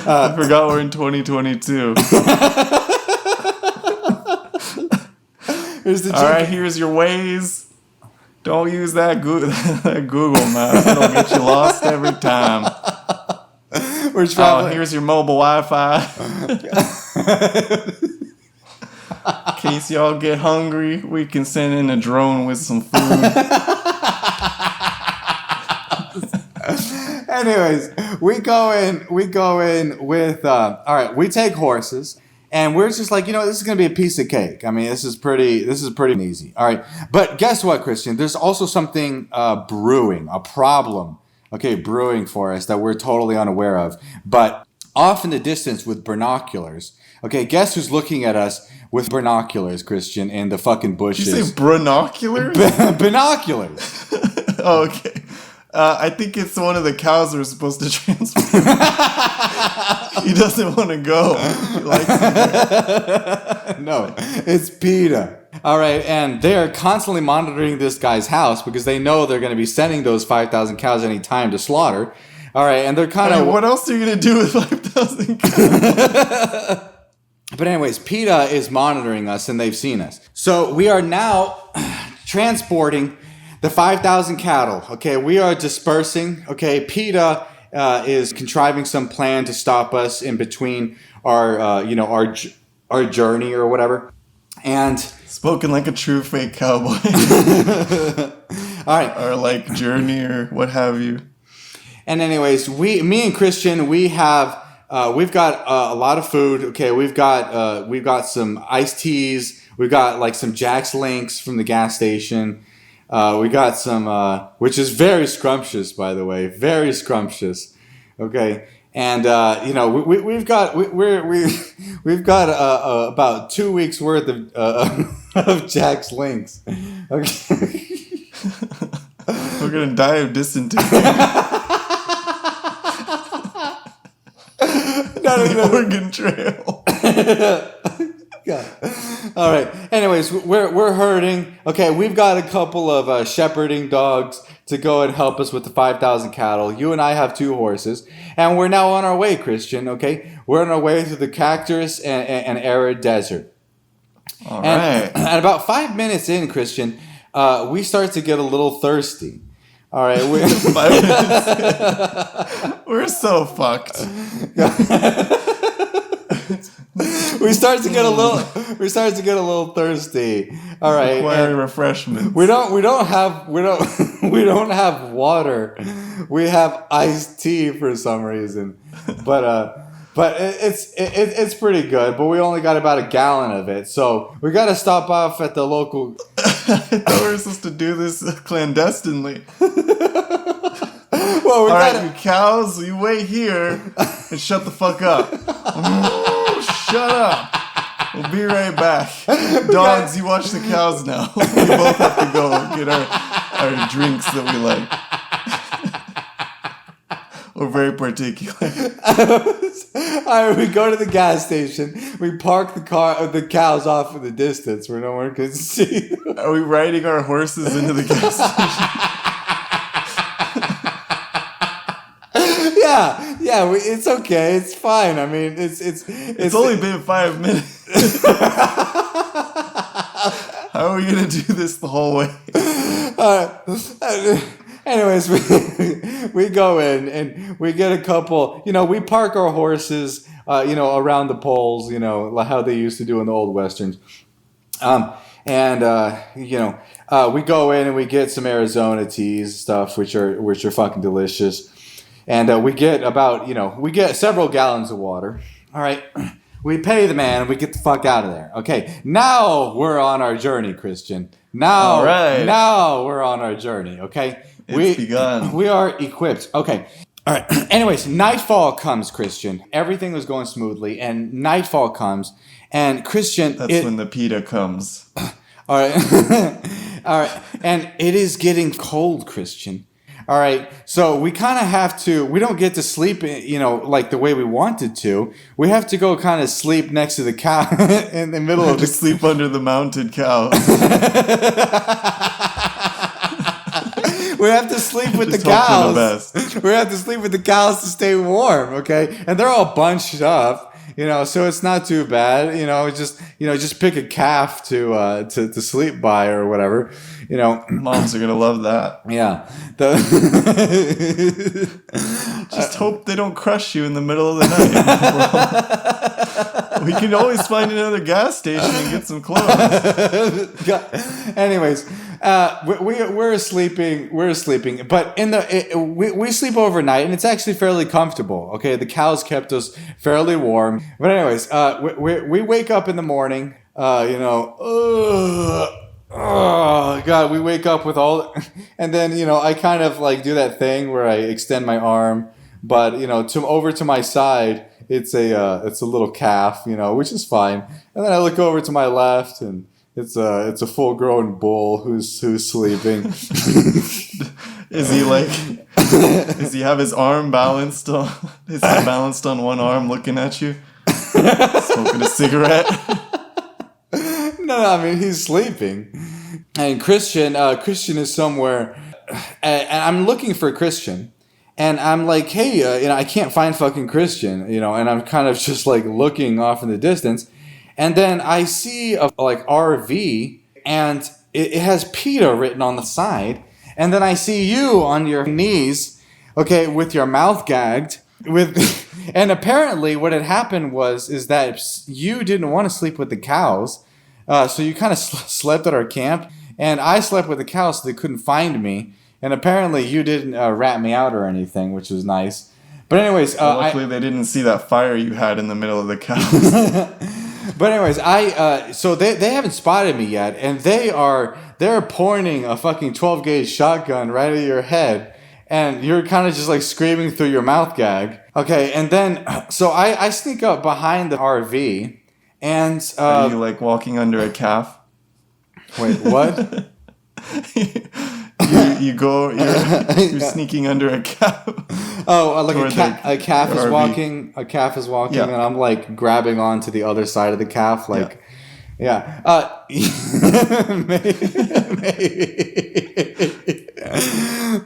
I forgot we're in 2022. Here's the all right, here's your Waze. Don't use that Google map. It'll get you lost every time. We're traveling. Here's your mobile Wi-Fi. In case y'all get hungry, we can send in a drone with some food. Anyways, we go in with all right, we take horses and we're just like, this is going to be a piece of cake. I mean, this is pretty easy. All right. But guess what, Christian? There's also something brewing, a problem, brewing for us that we're totally unaware of. But off in the distance with binoculars, guess who's looking at us with binoculars, Christian, in the fucking bushes? Did you say binoculars? Binoculars. Oh, okay. I think it's one of the cows we're supposed to transfer. He doesn't want to go. He likes it. No, it's PETA. All right, and they are constantly monitoring this guy's house because they know they're going to be sending those 5,000 cows any time to slaughter. All right, and they're kind of... What else are you going to do with 5,000 cows? But anyways, PETA is monitoring us and they've seen us. So we are now transporting the 5,000 cattle. We are dispersing. PETA is contriving some plan to stop us in between our journey or whatever. And spoken like a true fake cowboy. All right, or like journey or what have you. And anyways, me and Christian, we've got a lot of food. We've got some iced teas. We've got like some Jack's Links from the gas station. We got some, which is very scrumptious, by the way, very scrumptious. And we've got about 2 weeks worth of Jack's Links. We're gonna die of dysentery. Not an Oregon Trail. God. All right. Anyways, we're herding. We've got a couple of shepherding dogs to go and help us with the 5,000 cattle. You and I have 2 horses, and we're now on our way, Christian. We're on our way through the cactus and arid desert. All right. And about 5 minutes in, Christian, we start to get a little thirsty. All right. 5 minutes. We're so fucked. We start to get a little thirsty. All right. Requiring refreshments. We don't have water. We have iced tea for some reason. But it's pretty good. But we only got about a gallon of it. So we got to stop off at the local. I thought we were supposed to do this clandestinely. Well, all right, you cows, you wait here and shut the fuck up. Shut up. We'll be right back. Dogs, you watch the cows now. We both have to go and get our drinks that we like. We're very particular. All right, we go to the gas station. We park the cows off in the distance where no one can see. Are we riding our horses into the gas station? Yeah, it's okay. It's fine. I mean, it's only been 5 minutes. How are we gonna do this the whole way? Anyways, we go in and we get a couple. We park our horses, around the poles. Like how they used to do in the old westerns. We go in and we get some Arizona teas stuff, which are fucking delicious. And we get several gallons of water. All right. We pay the man. We get the fuck out of there. Now we're on our journey, Christian. Now we're on our journey. It's begun. We are equipped. Okay. All right. Anyways, nightfall comes, Christian. Everything was going smoothly, and nightfall comes, and Christian. That's when the PETA comes. All right. All right. And it is getting cold, Christian. All right, so we kind of have to, we don't get to sleep, like the way we wanted to. We have to go kind of sleep next to the cow in the middle of the... sleep under the mounted cows. We have to sleep with the cows. We have to sleep with the cows to stay warm, And they're all bunched up, So it's not too bad. Just pick a calf to sleep by or whatever. Moms are gonna love that. Yeah. Just hope they don't crush you in the middle of the night. We can always find another gas station and get some clothes. Anyways, we're sleeping. But we sleep overnight, and it's actually fairly comfortable. Okay, the cows kept us fairly warm. But anyways, we wake up in the morning. Oh God, we wake up with all, and then I kind of like do that thing where I extend my arm, but over to my side, it's a little calf, which is fine, and then I look over to my left, and it's a full grown bull who's sleeping. Is he like? Does he have his arm balanced on? Is he balanced on one arm, looking at you, smoking a cigarette? No, I mean he's sleeping, and Christian is somewhere, and I'm looking for Christian, and I'm like, hey, I can't find fucking Christian, and I'm kind of just like looking off in the distance, and then I see a like RV, and it has PETA written on the side, and then I see you on your knees, okay, with your mouth gagged, and apparently what had happened is that you didn't want to sleep with the cows. So you kind of slept at our camp, and I slept with the cows so they couldn't find me. And apparently you didn't rat me out or anything, which was nice. But anyways, luckily they didn't see that fire you had in the middle of the cows. But anyways, so they haven't spotted me yet, and they're pointing a fucking 12 gauge shotgun right at your head, and you're kind of just like screaming through your mouth gag. Okay, and then so I sneak up behind the RV. And are you like walking under a calf? Wait, what? you're sneaking under a calf. Oh, like a calf is walking. A calf is walking, yeah. And I'm like grabbing onto the other side of the calf, like, yeah. Maybe.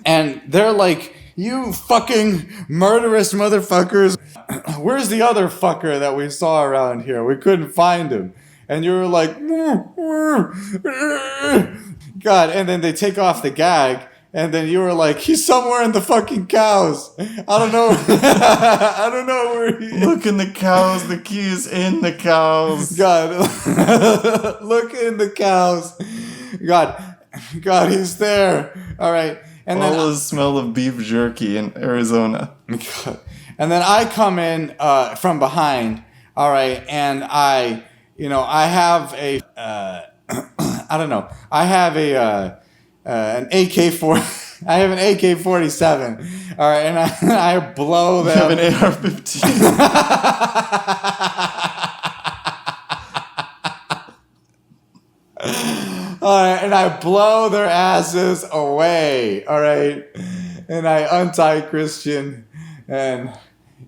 And they're like, you fucking murderous motherfuckers. Where's the other fucker that we saw around here? We couldn't find him. And you were like, God. And then they take off the gag. And then you were like, he's somewhere in the fucking cows. I don't know. I don't know where he is. Look in the cows. The key is in the cows. God. Look in the cows. God, he's there. All right. And all then the smell of beef jerky in Arizona. God. And then I come in from behind, all right, and I have a, I don't know, I have an AK-47, I have an AK-47, all right, and I blow them. You have an AR-15. All right, and I blow their asses away, all right, and I untie Christian, and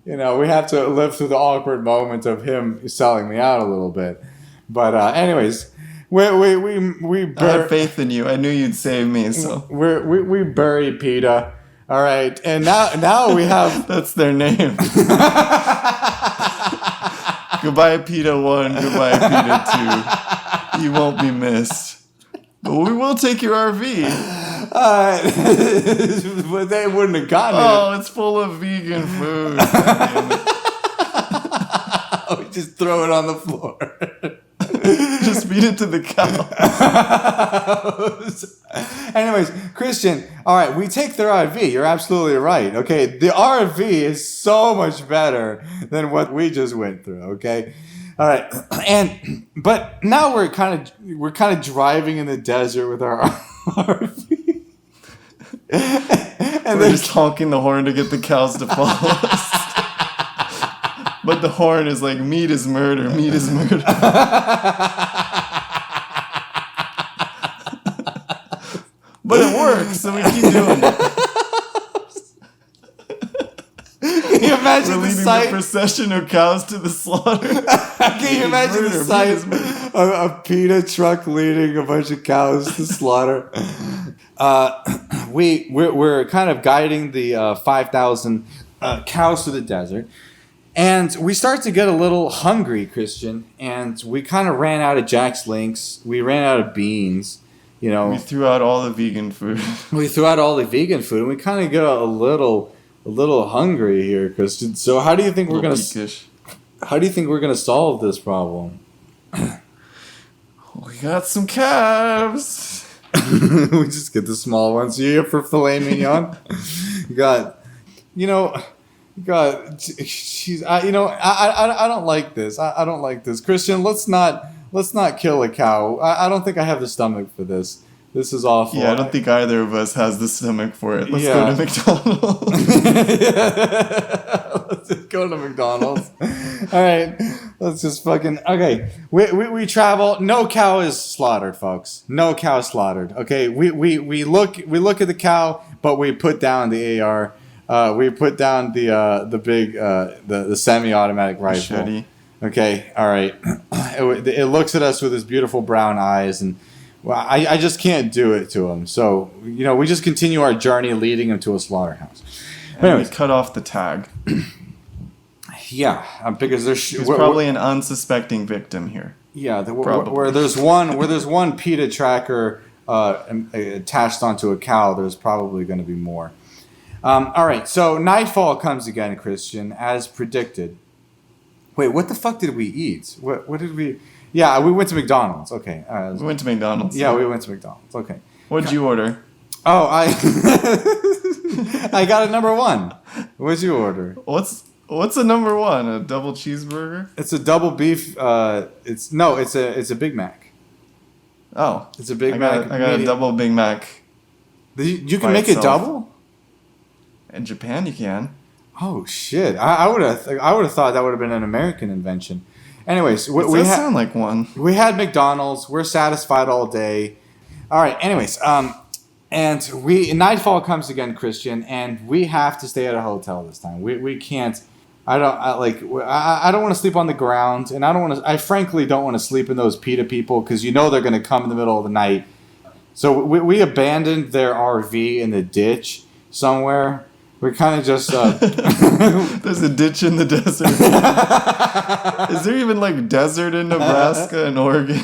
we have to live through the awkward moment of him selling me out a little bit. But anyways, we I had faith in you. I knew you'd save me. So we bury PETA. All right, and now we have that's their name. Goodbye, PETA 1. Goodbye, PETA 2. You won't be missed. But we will take your RV. But they wouldn't have gotten it. Oh, it's full of vegan food. We just throw it on the floor. Just feed it to the cow. Anyways, Christian, all right, we take their RV. You're absolutely right. Okay, the RV is so much better than what we just went through. Okay, all right, but now we're kind of driving in the desert with our RV. And we're just honking the horn to get the cows to follow us. But the horn is like, meat is murder, meat is murder. But it works, so we keep doing it. Can you imagine We're the leading sight? the procession of cows to the slaughter. Can you imagine the sight of a PETA truck leading a bunch of cows to slaughter? We're kind of guiding the 5,000 cows to the desert, And we start to get a little hungry, Christian, and we kind of ran out of Jack's Links. We ran out of beans, you know. We threw out all the vegan food. We threw out all the vegan food, and we kind of get a little hungry here, Christian. So how do you think we're gonna solve this problem? We got some calves. We just get the small ones here for filet mignon. She's. I don't like this. I don't like this, Christian. Let's not kill a cow. I don't think I have the stomach for this. This is awful. Yeah, I don't think either of us has the stomach for it. Let's go to McDonald's. Let's just go to McDonald's. All right. Let's just fucking... Okay. We travel. No cow is slaughtered, folks. No cow is slaughtered. Okay. We look at the cow, but we put down the AR. We put down the big the semi-automatic rifle. Machete. Okay. All right. It looks at us with its beautiful brown eyes, and well, I just can't do it to him. So, we just continue our journey leading him to a slaughterhouse. And we cut off the tag. Yeah, because there's probably an unsuspecting victim here. Yeah, where there's one PETA tracker attached onto a cow, there's probably going to be more. All right, so nightfall comes again, Christian, as predicted. Wait, what the fuck did we eat? What did we... Yeah, we went to McDonald's. Okay. We went to McDonald's. Yeah, we went to McDonald's. Okay. What'd you order? Oh, I got a number one. What'd you order? What's a number one? A double cheeseburger? It's a double beef. It's a Big Mac. Oh, it's a Big Mac. I got a double Big Mac. You can make it double? In Japan, you can. Oh shit! I would have thought that would have been an American invention. Anyways, we sound like one. We had McDonald's. We're satisfied all day. All right. Anyways, and nightfall comes again, Christian, and we have to stay at a hotel this time. We can't. I don't want to sleep on the ground, and I frankly don't want to sleep in those PETA people because they're going to come in the middle of the night. So we abandoned their RV in the ditch somewhere. We're kind of just... There's a ditch in the desert. Is there even desert in Nebraska and Oregon?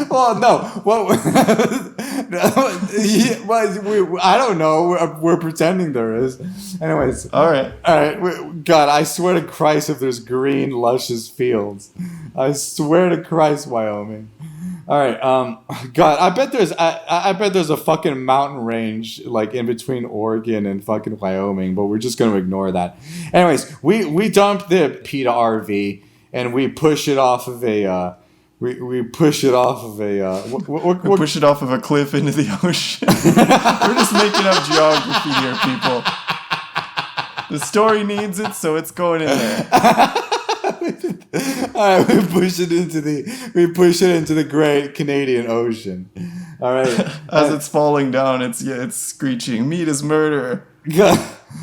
Well, no. Well, I don't know. We're pretending there is. Anyways. All right. God, I swear to Christ if there's green, luscious fields. I swear to Christ, Wyoming. All right. God, I bet there's a fucking mountain range in between Oregon and fucking Wyoming, but we're just gonna ignore that. Anyways, we dumped the PETA RV and we push it off of a we push it off of a we push it off of a cliff into the ocean. We're just making up geography here, people. The story needs it, so it's going in there. All right, we push it into the great Canadian Ocean. All right, as it's falling down, it's screeching, "Meat is murder,"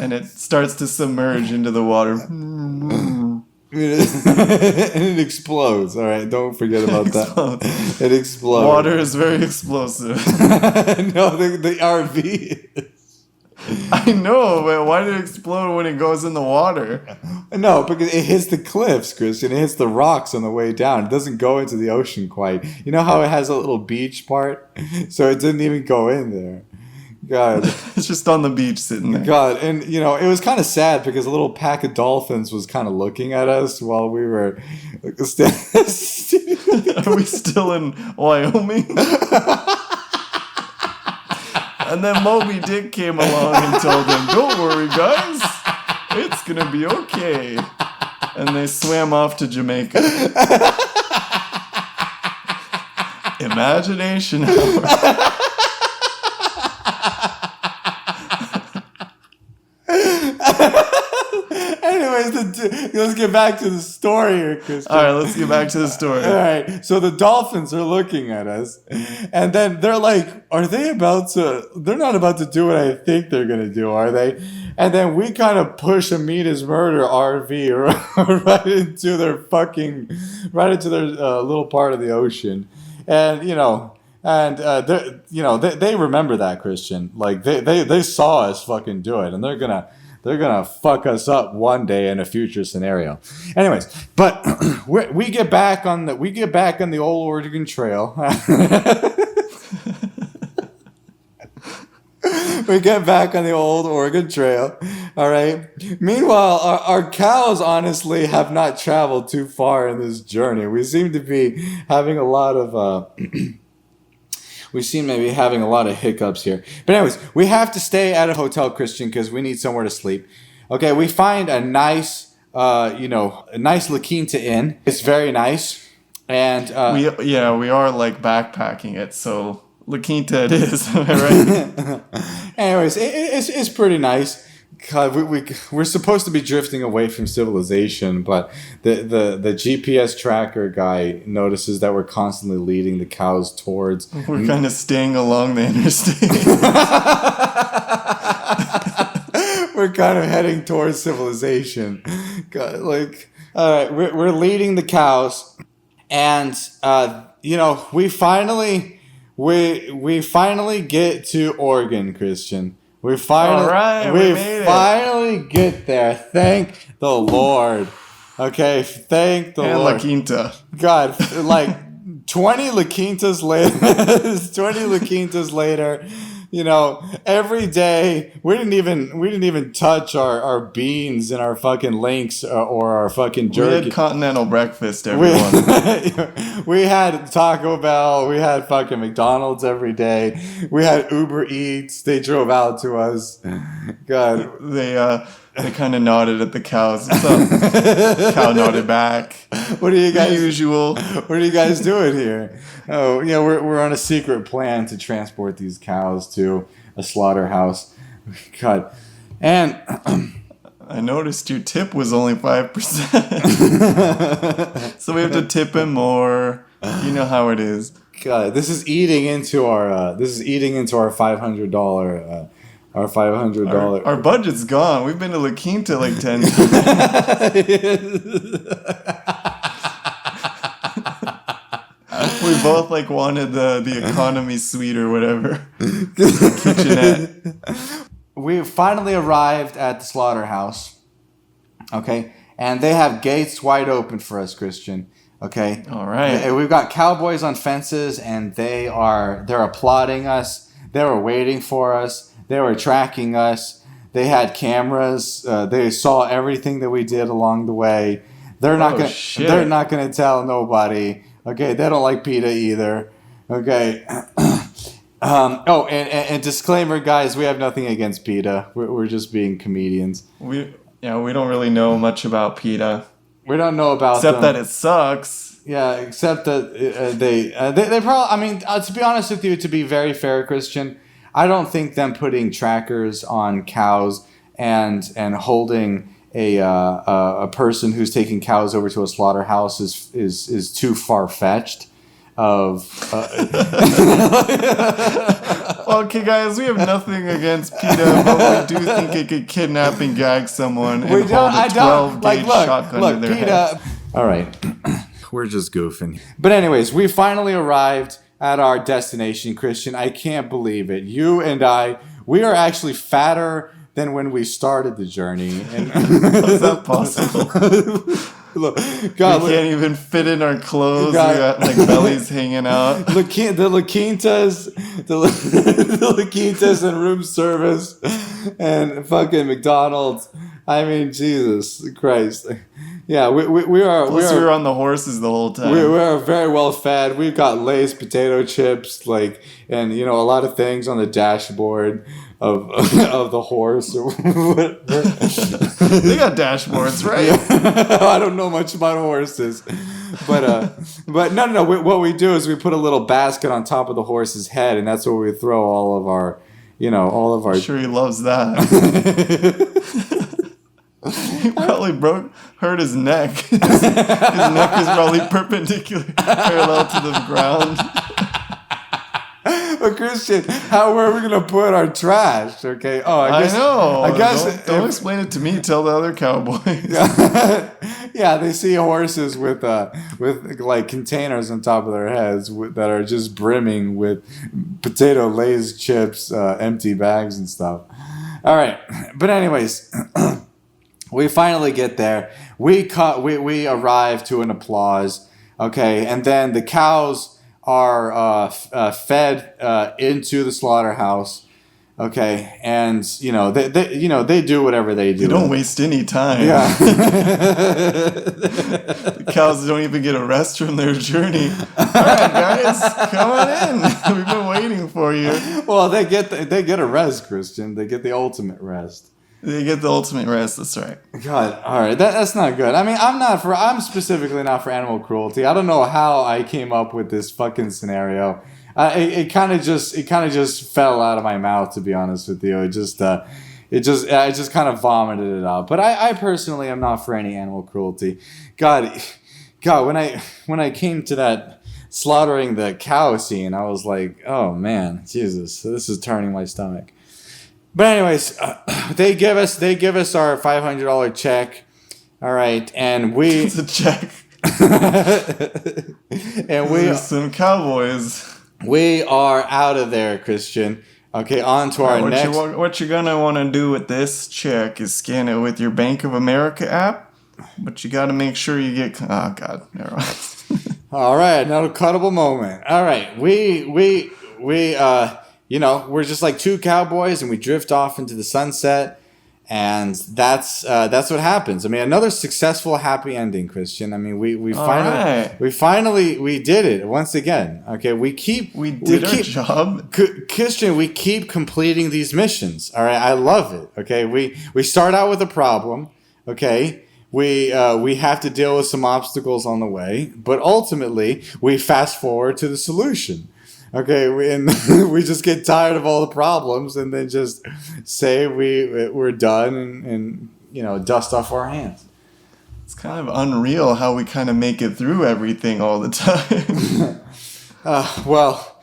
and it starts to submerge into the water. And it explodes. All right, don't forget about that. It explodes. Water is very explosive. No, the RV. I know, but why did it explode when it goes in the water? No, because it hits the cliffs, Christian. It hits the rocks on the way down. It doesn't go into the ocean quite. You know how it has a little beach part? So it didn't even go in there. God. It's just on the beach sitting there. God, and it was kind of sad because a little pack of dolphins was kind of looking at us while we were... Are we still in Wyoming? And then Moby Dick came along and told them, "Don't worry, guys. It's going to be okay." And they swam off to Jamaica. Imagination hour. Anyways, let's get back to the story here, Christian. All right, let's get back to the story. All right, so the dolphins are looking at us, and then they're like, they're not about to do what I think they're going to do, are they? And then we kind of push a Meat is Murder RV right into their little part of the ocean. And, they remember that, Christian. They saw us fucking do it, and they're gonna they're gonna fuck us up one day in a future scenario. Anyways, but we get back on the old Oregon Trail. We get back on the old Oregon Trail. All right. Meanwhile, our cows honestly have not traveled too far in this journey. We seem to be having a lot of having a lot of hiccups here. But anyways, we have to stay at a hotel, Christian, because we need somewhere to sleep. Okay, we find a nice a nice La Quinta Inn. It's very nice. And we are like backpacking it, so La Quinta it is, right? Anyways, it's pretty nice. God, we're supposed to be drifting away from civilization, but the GPS tracker guy notices that we're constantly leading the cows towards. We're kind of staying along the interstate. We're kind of heading towards civilization. God, all right, we're leading the cows, and we finally get to Oregon, Christian. We finally get there. Thank the Lord. Okay, thank the Lord. La Quinta. God, 20 La Quintas later, every day we didn't even touch our beans and our fucking links or our fucking jerky. We had continental breakfast, everyone. We had Taco Bell. We had fucking McDonald's every day. We had Uber Eats. They drove out to us. God, they kind of nodded at the cows. What's up? Cow nodded back. What are you guys? Usual. What are you guys doing here? Oh, we're on a secret plan to transport these cows to a slaughterhouse. God, and I noticed your tip was only 5%, so we have to tip him more. You know how it is. God, this is eating into our $500. Our $500. Our budget's gone. We've been to La Quinta like 10 times. We both wanted the economy suite or whatever. Kitchenette. We finally arrived at the slaughterhouse. Okay, and they have gates wide open for us, Christian. Okay. All right. We've got cowboys on fences, and they're applauding us. They were waiting for us. They were tracking us. They had cameras. They saw everything that we did along the way. They're not gonna tell nobody. Okay, they don't like PETA either. Okay. And disclaimer, guys, we have nothing against PETA. We're just being comedians. We don't really know much about PETA. We don't know about except them. That it sucks. Yeah, except that they probably. I mean, to be honest with you, to be very fair, Christian, I don't think them putting trackers on cows and holding a person who's taking cows over to a slaughterhouse is too far fetched. Okay, guys, we have nothing against PETA, but we do think it could kidnap and gag someone and hold a 12-gauge shotgun to their head. All right, we're just goofing. But anyways, we finally arrived at our destination, Christian. I can't believe it. You and I, we are actually fatter than when we started the journey. And how's that possible? Look, God, we can't even fit in our clothes. God. We got bellies hanging out. The La Quintas and room service and fucking McDonald's. I mean, Jesus Christ. Yeah, we are. Plus, we were on the horses the whole time. We are very well fed. We've got Lay's potato chips, and a lot of things on the dashboard of the horse. They got dashboards, right? Yeah. I don't know much about horses, but no. What we do is we put a little basket on top of the horse's head, and that's where we throw all of our. I'm sure he loves that. He probably hurt his neck. His neck is probably parallel to the ground. But Christian, where are we gonna put our trash? Okay. Oh, I know. I guess don't explain it to me. Tell the other cowboys. Yeah, they see horses with containers on top of their heads that are just brimming with potato Lay's chips, empty bags and stuff. All right. But anyways, we finally get there. We arrive to an applause. Okay. And then the cows are fed into the slaughterhouse. Okay, and they do whatever they do. They don't waste any time. Yeah. The cows don't even get a rest from their journey. All right, guys, come on in. We've been waiting for you. Well, they get a rest, Christian. They get the ultimate rest. They get the ultimate rest. That's right. God, all right, that's not good. I mean, I'm specifically not for animal cruelty. I don't know how I came up with this fucking scenario. It kind of just fell out of my mouth, to be honest with you. I just kind of vomited it out. But I personally am not for any animal cruelty. God, when I came to that slaughtering the cow scene, I was like, oh man, Jesus, this is turning my stomach. But anyways, they give us our $500 check. All right, and it's a check. And we some cowboys. We are out of there, Christian. Okay, on to our next... What you're going to want to do with this check is scan it with your Bank of America app, but you got to make sure you get... Oh, God. Never mind. All right, another cuttable moment. All right, we're just like two cowboys, and we drift off into the sunset, and that's what happens. I mean, another successful, happy ending, Christian. I mean, we finally did it once again. Okay, we did our job, Christian. We keep completing these missions. All right, I love it. Okay, we start out with a problem. Okay, we have to deal with some obstacles on the way, but ultimately we fast forward to the solution. Okay, we just get tired of all the problems and then just say we're done and dust off our hands. It's kind of unreal how we kind of make it through everything all the time. Well,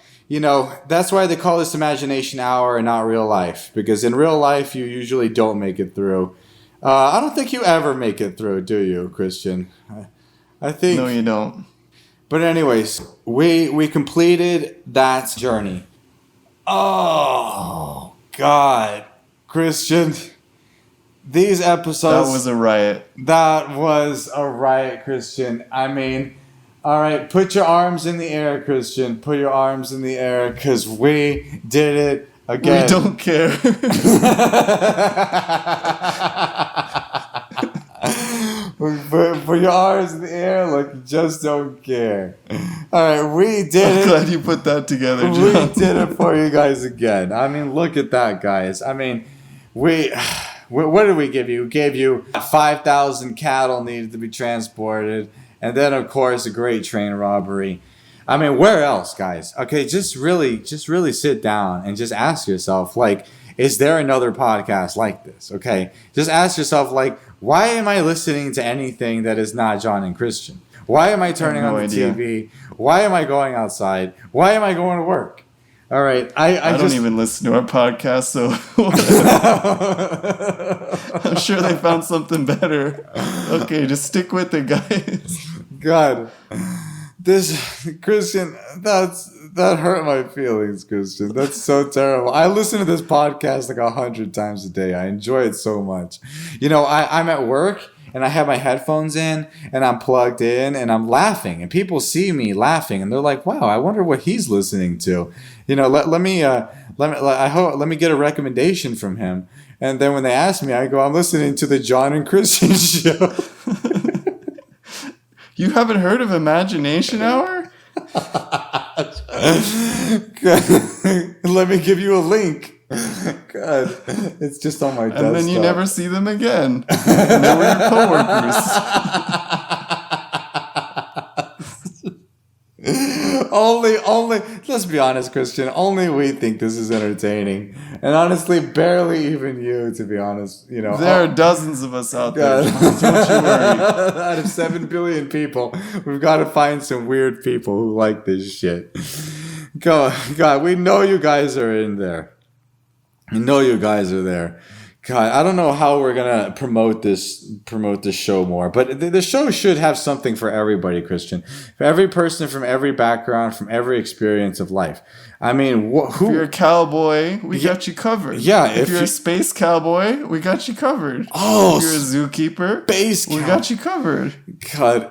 that's why they call this Imagination Hour and not real life, because in real life you usually don't make it through. I don't think you ever make it through, do you, Christian? I think... No, you don't. But anyways, we completed that journey. Oh, God. Christian, these episodes... That was a riot. That was a riot, Christian. I mean, all right, put your arms in the air, Christian. Put your arms in the air, because we did it again. We don't care. Put your arms in the air like you just don't care. All right, we did it. I'm glad you put that together, John. We did it for you guys again. I mean, look at that, guys. I mean, what did we give you? We gave you 5,000 cattle needed to be transported, and then, of course, a great train robbery. I mean, where else, guys? Okay, just really sit down and just ask yourself, like, is there another podcast like this? Okay, just ask yourself, like, why am I listening to anything that is not John and Christian? Why am I turning on the TV? Why am I going outside? Why am I going to work? All right, I don't even listen to our podcast, so I'm sure they found something better. Okay, just stick with it, guys. God, this Christian, that hurt my feelings, Christian. That's so terrible. I listen to this podcast like 100 times a day. I enjoy it so much. I'm at work and I have my headphones in and I'm plugged in and I'm laughing and people see me laughing and they're like, "Wow, I wonder what he's listening to." Let me get a recommendation from him. And then when they ask me, I go, "I'm listening to the John and Christian show." You haven't heard of Imagination Hour? Let me give you a link. God, it's just on my desktop. And then you never see them again. And they were your coworkers. Only, let's be honest, Christian, only we think this is entertaining. And honestly, barely even you, to be honest. There are dozens of us out there. Don't you worry. Out of 7 billion people, we've got to find some weird people who like this shit. God, we know you guys are in there. We know you guys are there. God, I don't know how we're gonna promote this show more, but the show should have something for everybody, Christian. For every person from every background, from every experience of life. I mean, If you're a cowboy, we got you covered. Yeah, if you're a space cowboy, we got you covered. Oh, if you're a zookeeper, we got you covered. God,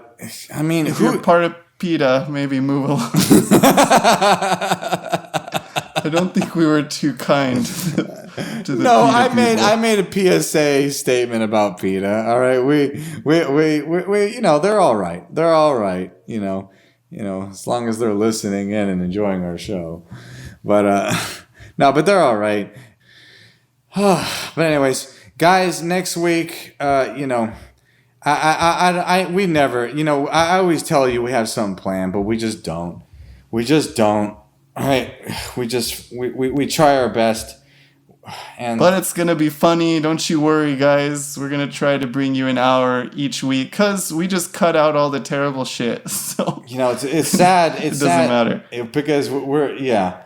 I mean, if you're part of PETA, maybe move along. I don't think we were too kind to the PETA people. I made a PSA statement about PETA. All right, we you know, they're all right. They're all right. You know, as long as they're listening in and enjoying our show. But no, but they're all right. But anyways, guys, next week, you know, we never, you know, I always tell you we have something planned, but we just don't. We just don't. All right, we try our best, but it's gonna be funny. Don't you worry, guys. We're gonna try to bring you an hour each week because we just cut out all the terrible shit. So you know, it's sad. It doesn't matter because we're yeah.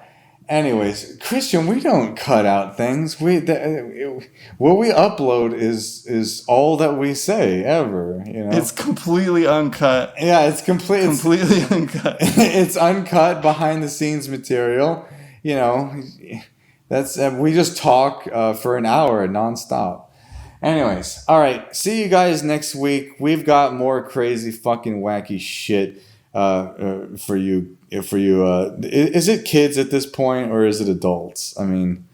Anyways, Christian, we don't cut out things. What we upload is all that we say ever. You know, it's completely uncut. Yeah, it's completely uncut. It's uncut, behind the scenes material. You know, that's we just talk for an hour nonstop. Anyways, all right. See you guys next week. We've got more crazy, fucking wacky shit for you. Is it kids at this point or is it adults? I mean,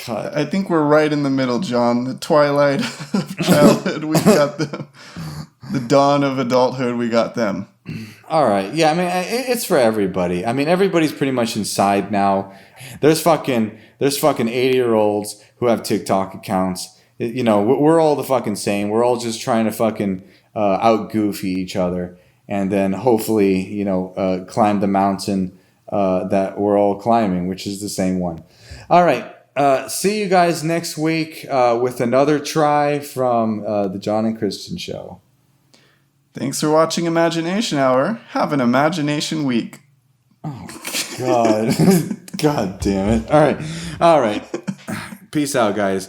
God. I think we're right in the middle, John. The twilight of childhood, we got them. The dawn of adulthood, we got them. All right, yeah. I mean, it's for everybody. I mean, everybody's pretty much inside now. There's fucking 80-year-olds who have TikTok accounts. You know, we're all the fucking same. We're all just trying to fucking out goofy each other. And then hopefully, you know, climb the mountain that we're all climbing, which is the same one. All right. See you guys next week with another try from the John and Christian Show. Thanks for watching Imagination Hour. Have an imagination week. Oh, God. God damn it. All right. Peace out, guys.